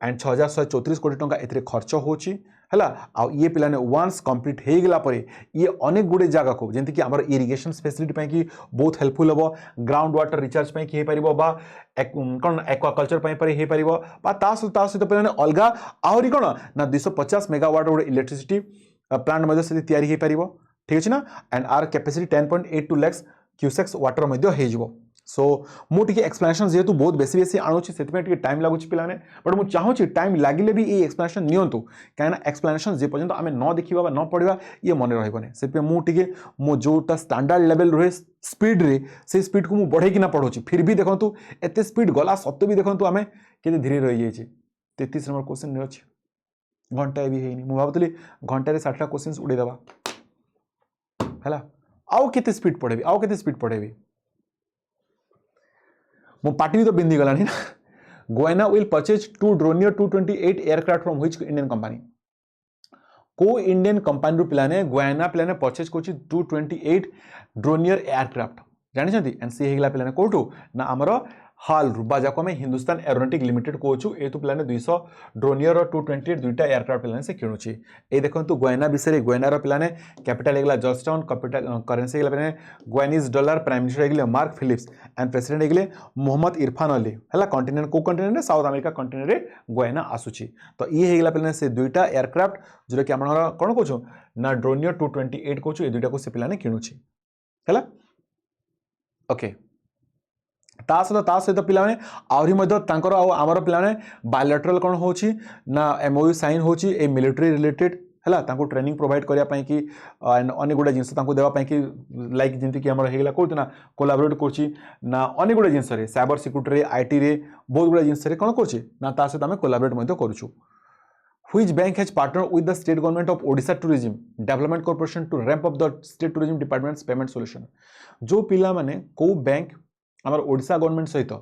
एंड 6134 कोटी टंका एथरे खर्च होची हला आ ये पिलाने वंस कंप्लीट हे गेला परे ये अनेक गुडे जगह को जेंति कि हमर इरिगेशन फैसिलिटी पई कि बहुत हेल्पफुल हबो ग्राउंड वाटर रिचार्ज पई कि हे परिबो बा कोन एक्वाकल्चर पई परे हे परिबो बा तास तो पिलाने अलगा आहुरी कोन ना 250 मेगावाट गुडे इलेक्ट्रिसिटी प्लांट मध्य से तयारी हे परिबो ठीक अछि ना एंड आर कैपेसिटी 10.82 लाख क्यूसेक्स वाटर मध्य हे जिवो सो मु टिके एक्सप्लेनेशन जेतु बहुत बेसी आणुछि सेति टिके टाइम लागुछि पिलाने बट मु चाहूछि टाइम लागिले भी ए एक्सप्लेनेशन नियंतु काना एक्सप्लेनेशन जे पर्यंत आमे न देखिबा बा न पढिबा ये मन रहइबने सेति मु टिके मो जोटा स्टैंडर्ड लेवल रहे स्पीड रे से स्पीड को मु बढ़े कि ना पढोछि फिर भी देखंतु एते स्पीड गला सत्य भी देखंतु आमे केते धीरे रहि जाइछि 33 नंबर क्वेश्चन ने अछि घंटा भी हेनी मु भाबतली घंटा रे 60टा क्वेश्चंस उडे दबा हला आउ केते स्पीड पढ़ेबी मो पार्टी भी तो बिंदी गलानी ना Guyana will purchase 2 ड्रोनियर 228 aircraft from which Indian company को इंडियन कंपनी रो पिलाने गोयना पिलाने परचेज कोची 228 ड्रोनियर एयरक्राफ्ट जानि छथि एंड सी हेगला पिलाने कोठो ना हमरो हाल रुबा जाको में हिंदुस्तान एरोनॉटिक लिमिटेड कोचु ए तो पिलाने 200 ड्रोनियर और 228 दुईटा एयरक्राफ्ट पिलाने से किणुची ए देखंतु गोयना विषय गोयना रो पिलाने कैपिटल एगला जॉर्जटाउन कैपिटल करेंसी एगला पिलाने गोयनीज डॉलर प्राइम मिनिस्टर एगले मार्क फिलिप्स एंड प्रेसिडेंट एगले मोहम्मद इरफान अली हला कॉन्टिनेंट को कॉन्टिनेंट साउथ अमेरिका कॉन्टिनेंट रे गोयना आसुची तो ये हेगला पिलाने से दुईटा एयरक्राफ्ट जो कि हमर कोन कोचु ना ड्रोनियर 228 कोचु ए दुईटा को से पिलाने किणुची हला ओके ता सहित पिला आहरी आमर पिला बायोलेटरल कौन हो ना एमओयू साइन हो मिलिट्री रिलेटेड है ट्रेनिंग प्रोवाइड करने कि अनेक गुड़ा जिनस देवाई कि लाइक जमीक होगा कौन ना कोलाबोरेट करना अनेक गुड़ा जिनस साइबर सिक्यूरीटी आईटी रे बहुत गुड़ा जिनस कौन कर सहित आम कोलाबोरेट करूँ Which bank has partnered with the state government of Odisha Tourism Development Corporation to ramp up the state tourism department's payment solution? जो पिला माने को बैंक आमर ओडिशा गवर्नमेंट सहित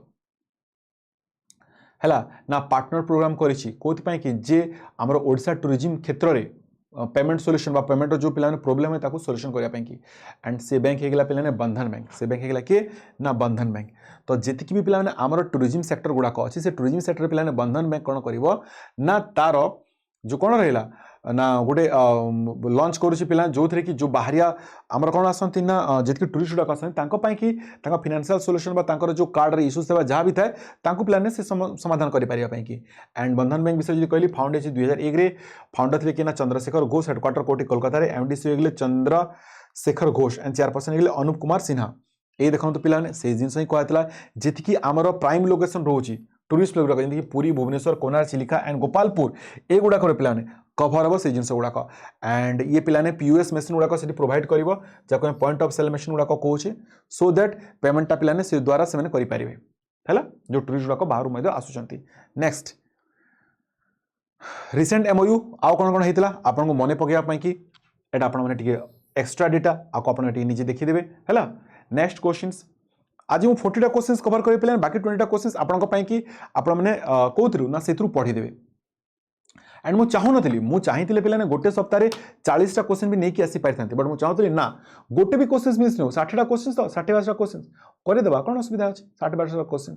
हैला ना पार्टनर प्रोग्राम करिछि कोथि पय कि जे आमर ओडिशा टूरिज्म क्षेत्र रे पेमेंट सॉल्यूशन बा पेमेंट जो पिला प्रॉब्लम है ताको सॉल्यूशन करिया पय कि एंड से बैंक हेगला पिला ने बंधन बैंक से बैंक हेगला के ना बंधन बैंक तो जेतिक भी पिला ने आमर टूरिज्म सेक्टर गुडा को अछि से टूरिज्म सेक्टर पिला ने बंधन बैंक कोन करिवो ना तार जो कौन रहा ना गोटे लॉन्च करुच्ची पिला जो थे कि जो बाहरिया आमर कौन आसती ना जी टूरिस्ट गुड़ाक आसती कि फाइनेंशियल सॉल्यूशन बा जो कार्ड रे इश्यूज था जहाँ भी थाए पिलाने से समाधान करें कि एंड बंधन बैंक विषय कहली फाउंड है 2001 रे फाउंडर थे कि ना चंद्रशेखर घोष हेडक्वार्टर कोटी कोलकाता एमडीसी होगले चंद्रशेखर घोष एंड चेयरपर्सन होगले अनूप कुमार सिन्हा ये देखो तो पिलाने से जिन ही कहला जी आमर प्राइम लोकेशन रोचे टूरिस्ट प्लेस गुड़ाक जमीन पुरी भुवनेश्वर कोणार्क चिलिका एंड गोपालपुर ये गुड़ाक पे कभर हम से जिनस गुड़ाक एंड ये पिलाने पीओएस मेसीन गुड़ाक से प्रोवाइड कर जहाँ पॉइंट ऑफ सेल मेसीन गुड़ाक कौचे सो दैट पेमेंटा पिलाने से द्वारा से करेंगे है जो टूरिस्ट गुड़ाक बाहर आसुँच। नेक्स्ट रिसेंट एमओयू आउ कौन कौन होता आपको मन पकड़ा कि एटा आपने एक्स्ट्रा डेटा आपको निजे देखीदेवे है। नेक्स्ट क्वेश्चंस आज मुझे 40टा क्वेश्चंस कवर कर पे बाकी 20टा क्वेश्चंस आपंकी आपने कौन ना से पढ़ीदेवे एंड मुझे चाहूनी मुझे पे गोटे सप्ताह 40टा क्वेश्चन भी नहीं आसी पारि बट मुझे चाहूली ना गोटे भी क्वेश्चन मिस नहीं 60टा क्वेश्चन तो 60-62टा क्वेश्चन करदेवा कौन असुविधा अच्छे 60-62टा क्वेश्चन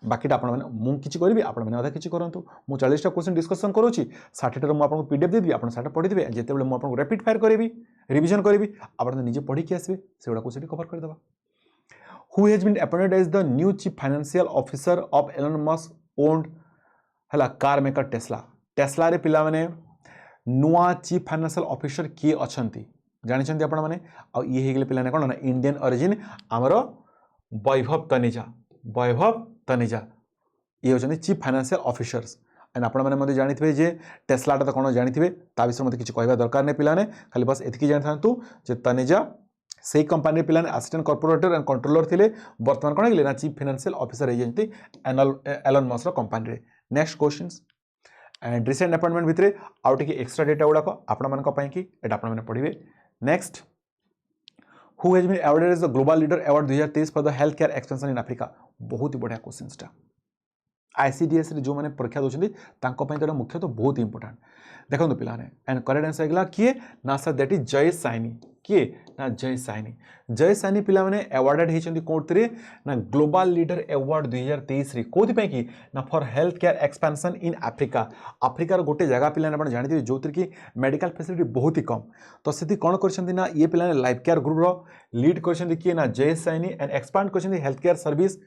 बाकीटा मुझे करी आपने अधा किसी करूँ मुझे 40टा क्वेश्चन डिस्कसन करुँची 60टार मुझे पीडीएफ देवी आप 60टा पढ़ीदेवे जिते मुझे रैपिड फायर करी रिविजन करी आप निजे पढ़ी आसवे से गुड़ा से cover करदेवा। Who has been appointed as the new chief financial officer of Elon Musk owned है कार मेकर टेस्ला टेस्ला रे पिला माने नुआ चीफ फाइनेंशियल ऑफिसर किए अच्छी जानी आपण मैंने ये हो गले पिलाने कौन ना इंडियन ओरिजिन आमर वैभव तनेजा ये होती चीफ फाइनेंशियल ऑफिसर्स एंड आपने जानी जे टेस्लाटा तो कौन जानी ता विषय मत किसी कहवा दरकार नहीं पिलाने खाली बस एतिकी जानी था जे तनेजा से कंपानी पिलाने असिस्टेंट कॉर्पोरेटर एंड कंट्रोलर थे बर्तमान कौन है ना चीफ फाइनेंशियल ऑफिसर होती एलन मस्क कंपानी। Next questions and recent appointment भितर आउ टे एक्स्ट्रा डेटा गुड़ाक आपने पढ़े। Next who has been awarded as the global leader award 2023 for the health care expansion in Africa बहुत ही बढ़िया क्वेश्चनटा आईसीडीएस जो मैंने परीक्षा दूसरी तो मुख्य तो बहुत इंपोर्टाट देखो पिलाने एंड करेक्ट आंसर है किए ना सर दैट इज जय साइनी किए ना जय साइनी पिला मैंने अवार्डेड होती कौन ना ग्लोबल लीडर अवार्ड 2023 कौन कि ना for health care expansion in Africa अफ्रिकार गोटे जगह पिलाने जानते जो कि मेडिकल फैसिलिटी बहुत ही कम तो से कौन कर ये पिलाने लाइफ केयर ग्रुप लीड कर किए ना जय साइनी एंड एक्सपांड कर health care service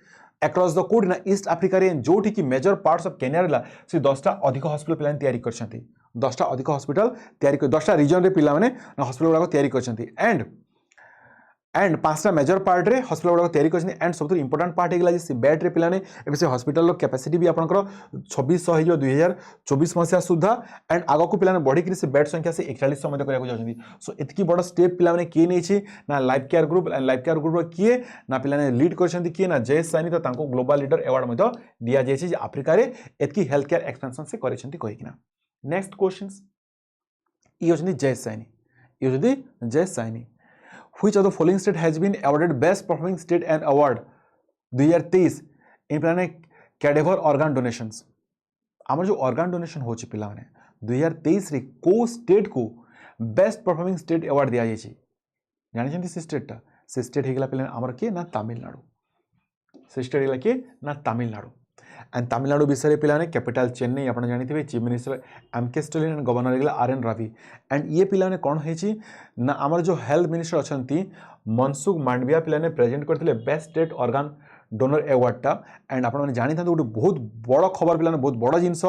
across the code ना ईस्ट अफ्रिका जो कि मेजर पार्ट्स ऑफ केन्या रहा से 10टा अधिक हॉस्पिटल पिलाने तैयारी करछंती 10टा अधिक हॉस्पिटल तैयारी 10टा रीजन रे पिला माने हॉस्पिटल गुड़ाक तैयारी करछंती एंड 5टा मेजर पार्ट रे हॉस्पिटल गुड़ाक तैयारी करछंती एंड सबसे इंपोर्टेंट पार्ट है से बेड रे पिलाने एबे से हॉस्पिटल कैपेसिटी भी आपनकर 2600 हो 2024 मसीहा सुधा एंड आगो को पिलाने बढ़ी से बेड संख्या से 4100 मध्य करया जाउछंती सो एतकी बड़ स्टेप पिला माने किए नहीं ना लाइफ केयर ग्रुप किए ना पिलाने लीड करछंती किए ना जय साइनी तो तांको ग्लोबल लीडर अवार्ड मध्य दिया जायछि जे अफ्रिका रे एतकी हेल्थ केयर एक्सपेंशन से करछंती कहिकिना। नेक्स्ट क्वेश्चंस ये होछंती जय Saini Which of the following state has been awarded Best Performing State and Award 2023 in पिलाने कैडेवर ऑर्गन डोनेशंस आमर जो ऑर्गन डोनेशन हो पिला माने 2023 रे को स्टेट को बेस्ट परफॉर्मिंग स्टेट अवार्ड दिया जायछि जानि से स्टेटटा से स्टेट हेगला पिला आमर के ना तमिलनाडु से स्टेट हेगला के ना तमिलनाडु एंड तमिलनाडु विषय पिलाने कैपिटल चेन्नई आप जानते chief minister MK. Stalin and governor हेगला आर.एन. रवि एंड ये पिलाने कौन है ना आमर जो हेल्थ मिनिस्टर अच्छा मनसुख मांडविया पिलाने प्रेजेंट करते बेस्ट स्टेट ऑर्गन डोनर अवार्डटा एंड आप जानी था गोटे बहुत बड़ खबर पिलाने बहुत बड़ जिनस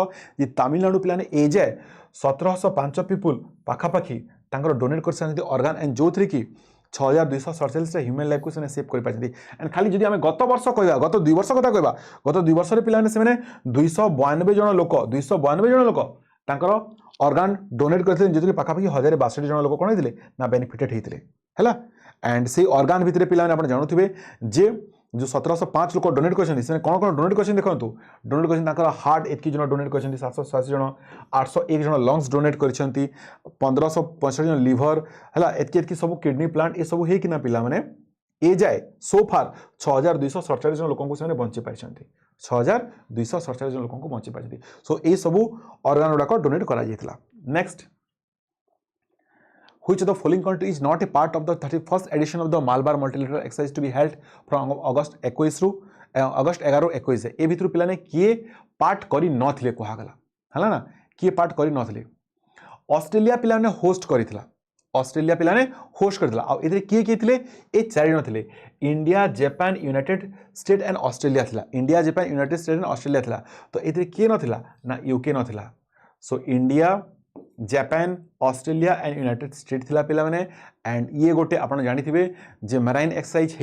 तमिलनाडु पिलाने ए जाए 1705 पीपुल पाखापाखि डोनेट कर ऑर्गन एंड जो थी कि 6247 ह्यूमन लाइफ को सेव कर एंड खाली जब आम गत वर्ष कह गत 2 वर्ष कथा कह गत 2 वर्ष पिलाने से 292 जन लोक ऑर्गन डोनेट करते जो पाखापाखि 1062 जन लोक कौन होते ना बेनिफिटेड होते है एंड से ऑर्गन भितर पिलाने आप जानूे जे जो 1705 लोक डोनेट कर कौन कौन डोनेट कर देखो डोनेट कर हार्ट एतकी जन डोनेट कर 787 जन 801 जन लंग्स डोनेट कर 1565 जन लिभर है एतकी सब किडनी प्लांट ये सब होना पिला माने ए जाए सो फार 6247 जन लोक बंची पार्टी 6247 जन लोक बंची पार्टी सो ये सब ऑर्गन गुड़ाक डोनेट कर। Next Which of the following country is not a part of the 31st edition of the Malabar multilateral exercise to be held from August 21 ରୁ अगस्ट 11-21 ए भितर पिलाने किए पार्ट करी नथिले कहगला है ना किए पार्ट करी नथिले ऑस्ट्रेलिया पिलाने होस्ट करितला ऑस्ट्रेलिया पिलाने होस्ट करथिला आ एथरे किए थिले ए चारि न थिले India Japan United State and Australia थिला India Japan United State and Australia थिला तो एथरे किए नथिला ना यूके नथिला so India Japan Australia and United State थिला पिला माने एंड ये गोटे आपण जानिथिबे जे मेराइन एक्सरसाइज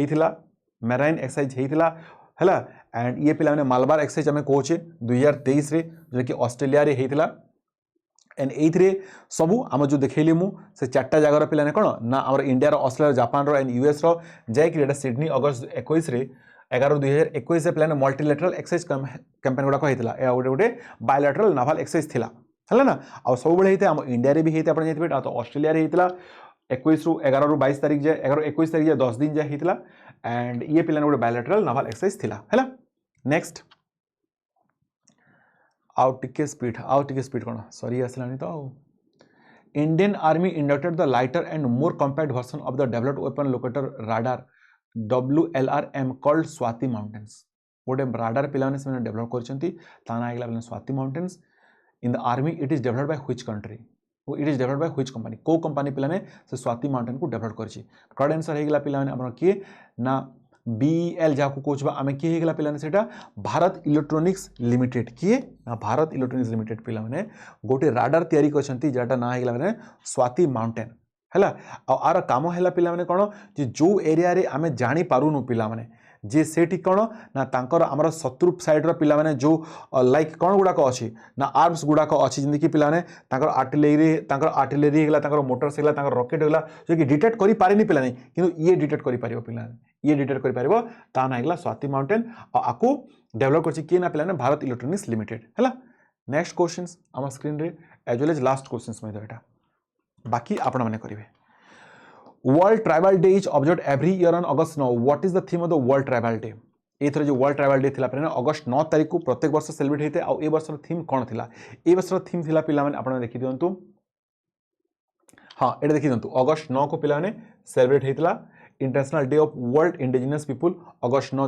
हेइथिला है एंड ये पे मालबार एक्सरसाइज आम कौचे 2023 जो कि ऑस्ट्रेलिया रे होता एंड ये सबू आम जो देखली मुझे चार्टा जगार पे कौन ना आम India Australia Japan and US जाकि सिडनी अगस्त 21 11/2021 पे मल्टीलेटरल एक्सरसाइज कैंपेन गुड़ाक होता गोटे गोटे बायोलेटरल नाभाल एक्सरसाइज थिला है ना आ सब होता आम इंडिया भी होता आप जानते तो ऑस्ट्रेलिया होता 21 ରୁ 11 ରୁ 22 तारीख जाए 11 21 तारीख जाए 10 दिन जाए होता एंड ये पे गोटे बायोलेटरल नाभाल एक्सरसाइज थिला है नेक्स्ट आउ टिके स्पीड कौन सरी आसला तो Indian army inducted the lighter and more compact version of the developed weapon locator radar WLRM called Swathi mountains गोटे राडार पे डेवलप कर Swathi mountains in the army it is developed by which country it is developed by which company को कंपनी पे से स्वाति माउंटेन को डेवलप कर करेक्ट आंसर होगा पे किए ना BEL जहाँ कौच आम किए होगा पे भारत इलेक्ट्रोनिक्स लिमिटेड किए ना भारत इलेक्ट्रोनिक्स लिमिटेड पे गोटे राडार तैयारी करटा ना होगा स्वाति माउंटेन है आर कम है पे कौन जो एरिया रे आम जापारूनु पे जे सेठी कौन ना तांकर आमर शत्रु साइड पे जो लाइक कौन गुड़ाक अच्छी ना आर्म्स गुड़ाक अच्छी जमीक पे आर्टिलेरी है मोटर्स है रॉकेट है जो कि डिटेक्ट कर पारे पे कि ये डिटेक्ट कर पे ये डिटेक्ट कर ना होगा स्वाति माउंटेन आपको डेवलप कर किए ना पे भारत इलेक्ट्रोनिक्स लिमिटेड है नेक्स्ट क्वेश्चन आम स्क्रीन रे as well as last question यहाँ बाकी आपण मैंने करेंगे world tribal day is observe every year on August 9 what is the theme of the world tribal day एथर जो वर्ल्ड ट्राइबल डे थिला पे अगस्त 9 तारीख को प्रत्येक वर्ष सेलिब्रेट होते आ वर्ष थीम कौन थिला ए वर्ष थीम थिला पिला माने आपण देखि दियंतु हां एटा देखि दियंतु अगस्त 9 को पिला माने सेलिब्रेट होइतला international day of world indigenous people August 9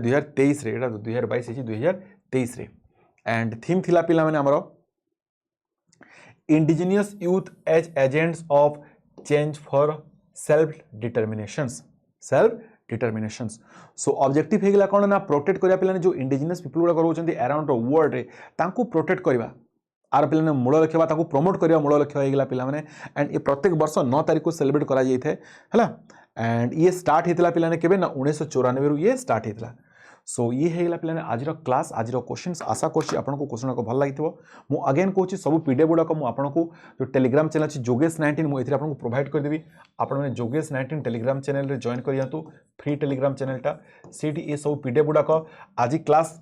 2023 रे एटा 2022 है 2023 रे एंड थीम थिला पिला माने हमरो indigenous youth as agents of change for self determinations so objective होगा कौन ना प्रोटेक्ट करिया पे जो इंडिजिनियस पीपल गुड़ा रोचंती अराउंड द वर्ल्ड रे तांको प्रोटेक्ट करवा आर पे मूल लक्ष्य ताको प्रमोट करवा मूल लक्ष्य होगा पे एंड ये प्रत्येक वर्ष 9 तारीख को सेलिब्रेट करा जाए है एंड ये स्टार्ट होता पे केबे ना 1994 रु ये स्टार्ट होता सो ये होगा पे आज क्लास आज क्वेश्चन आशा करछि आपको क्वेश्चन को भल लगी मु अगेन कहूँ सब पीडीएफ गुड़ाक मुझे जो टेलीग्राम चैनल अच्छी जोगेश 19 मुझे आपको प्रोवाइड करदेवी आपने जोगेश 19 टेलीग्राम चैनल रे जॉइन करियंतु फ्री टेलीग्राम चैनलटा सीटी ये सब पीडीएफ गुड़ाक आज क्लास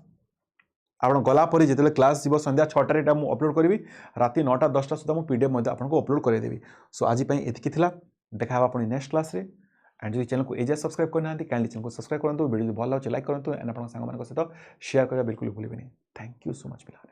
आप गला जो क्लास जीव संध्या 6टार अपलोड करी राति 9टा 10टा सुधा मुझे पीडीएफ आपको अपलोड करदेवी सो आज ये देखा अपनी नेक्स्ट क्लास रे एंड जो चैनल को एज सब्सक्राइब करना काइंडली चैनल को सब्सक्राइब करूँ वीडियो भल लगे लाइक करूँ एंड आप सहित शेयर करा बिल्कुल भूलें थैंक यू सो मच पिला।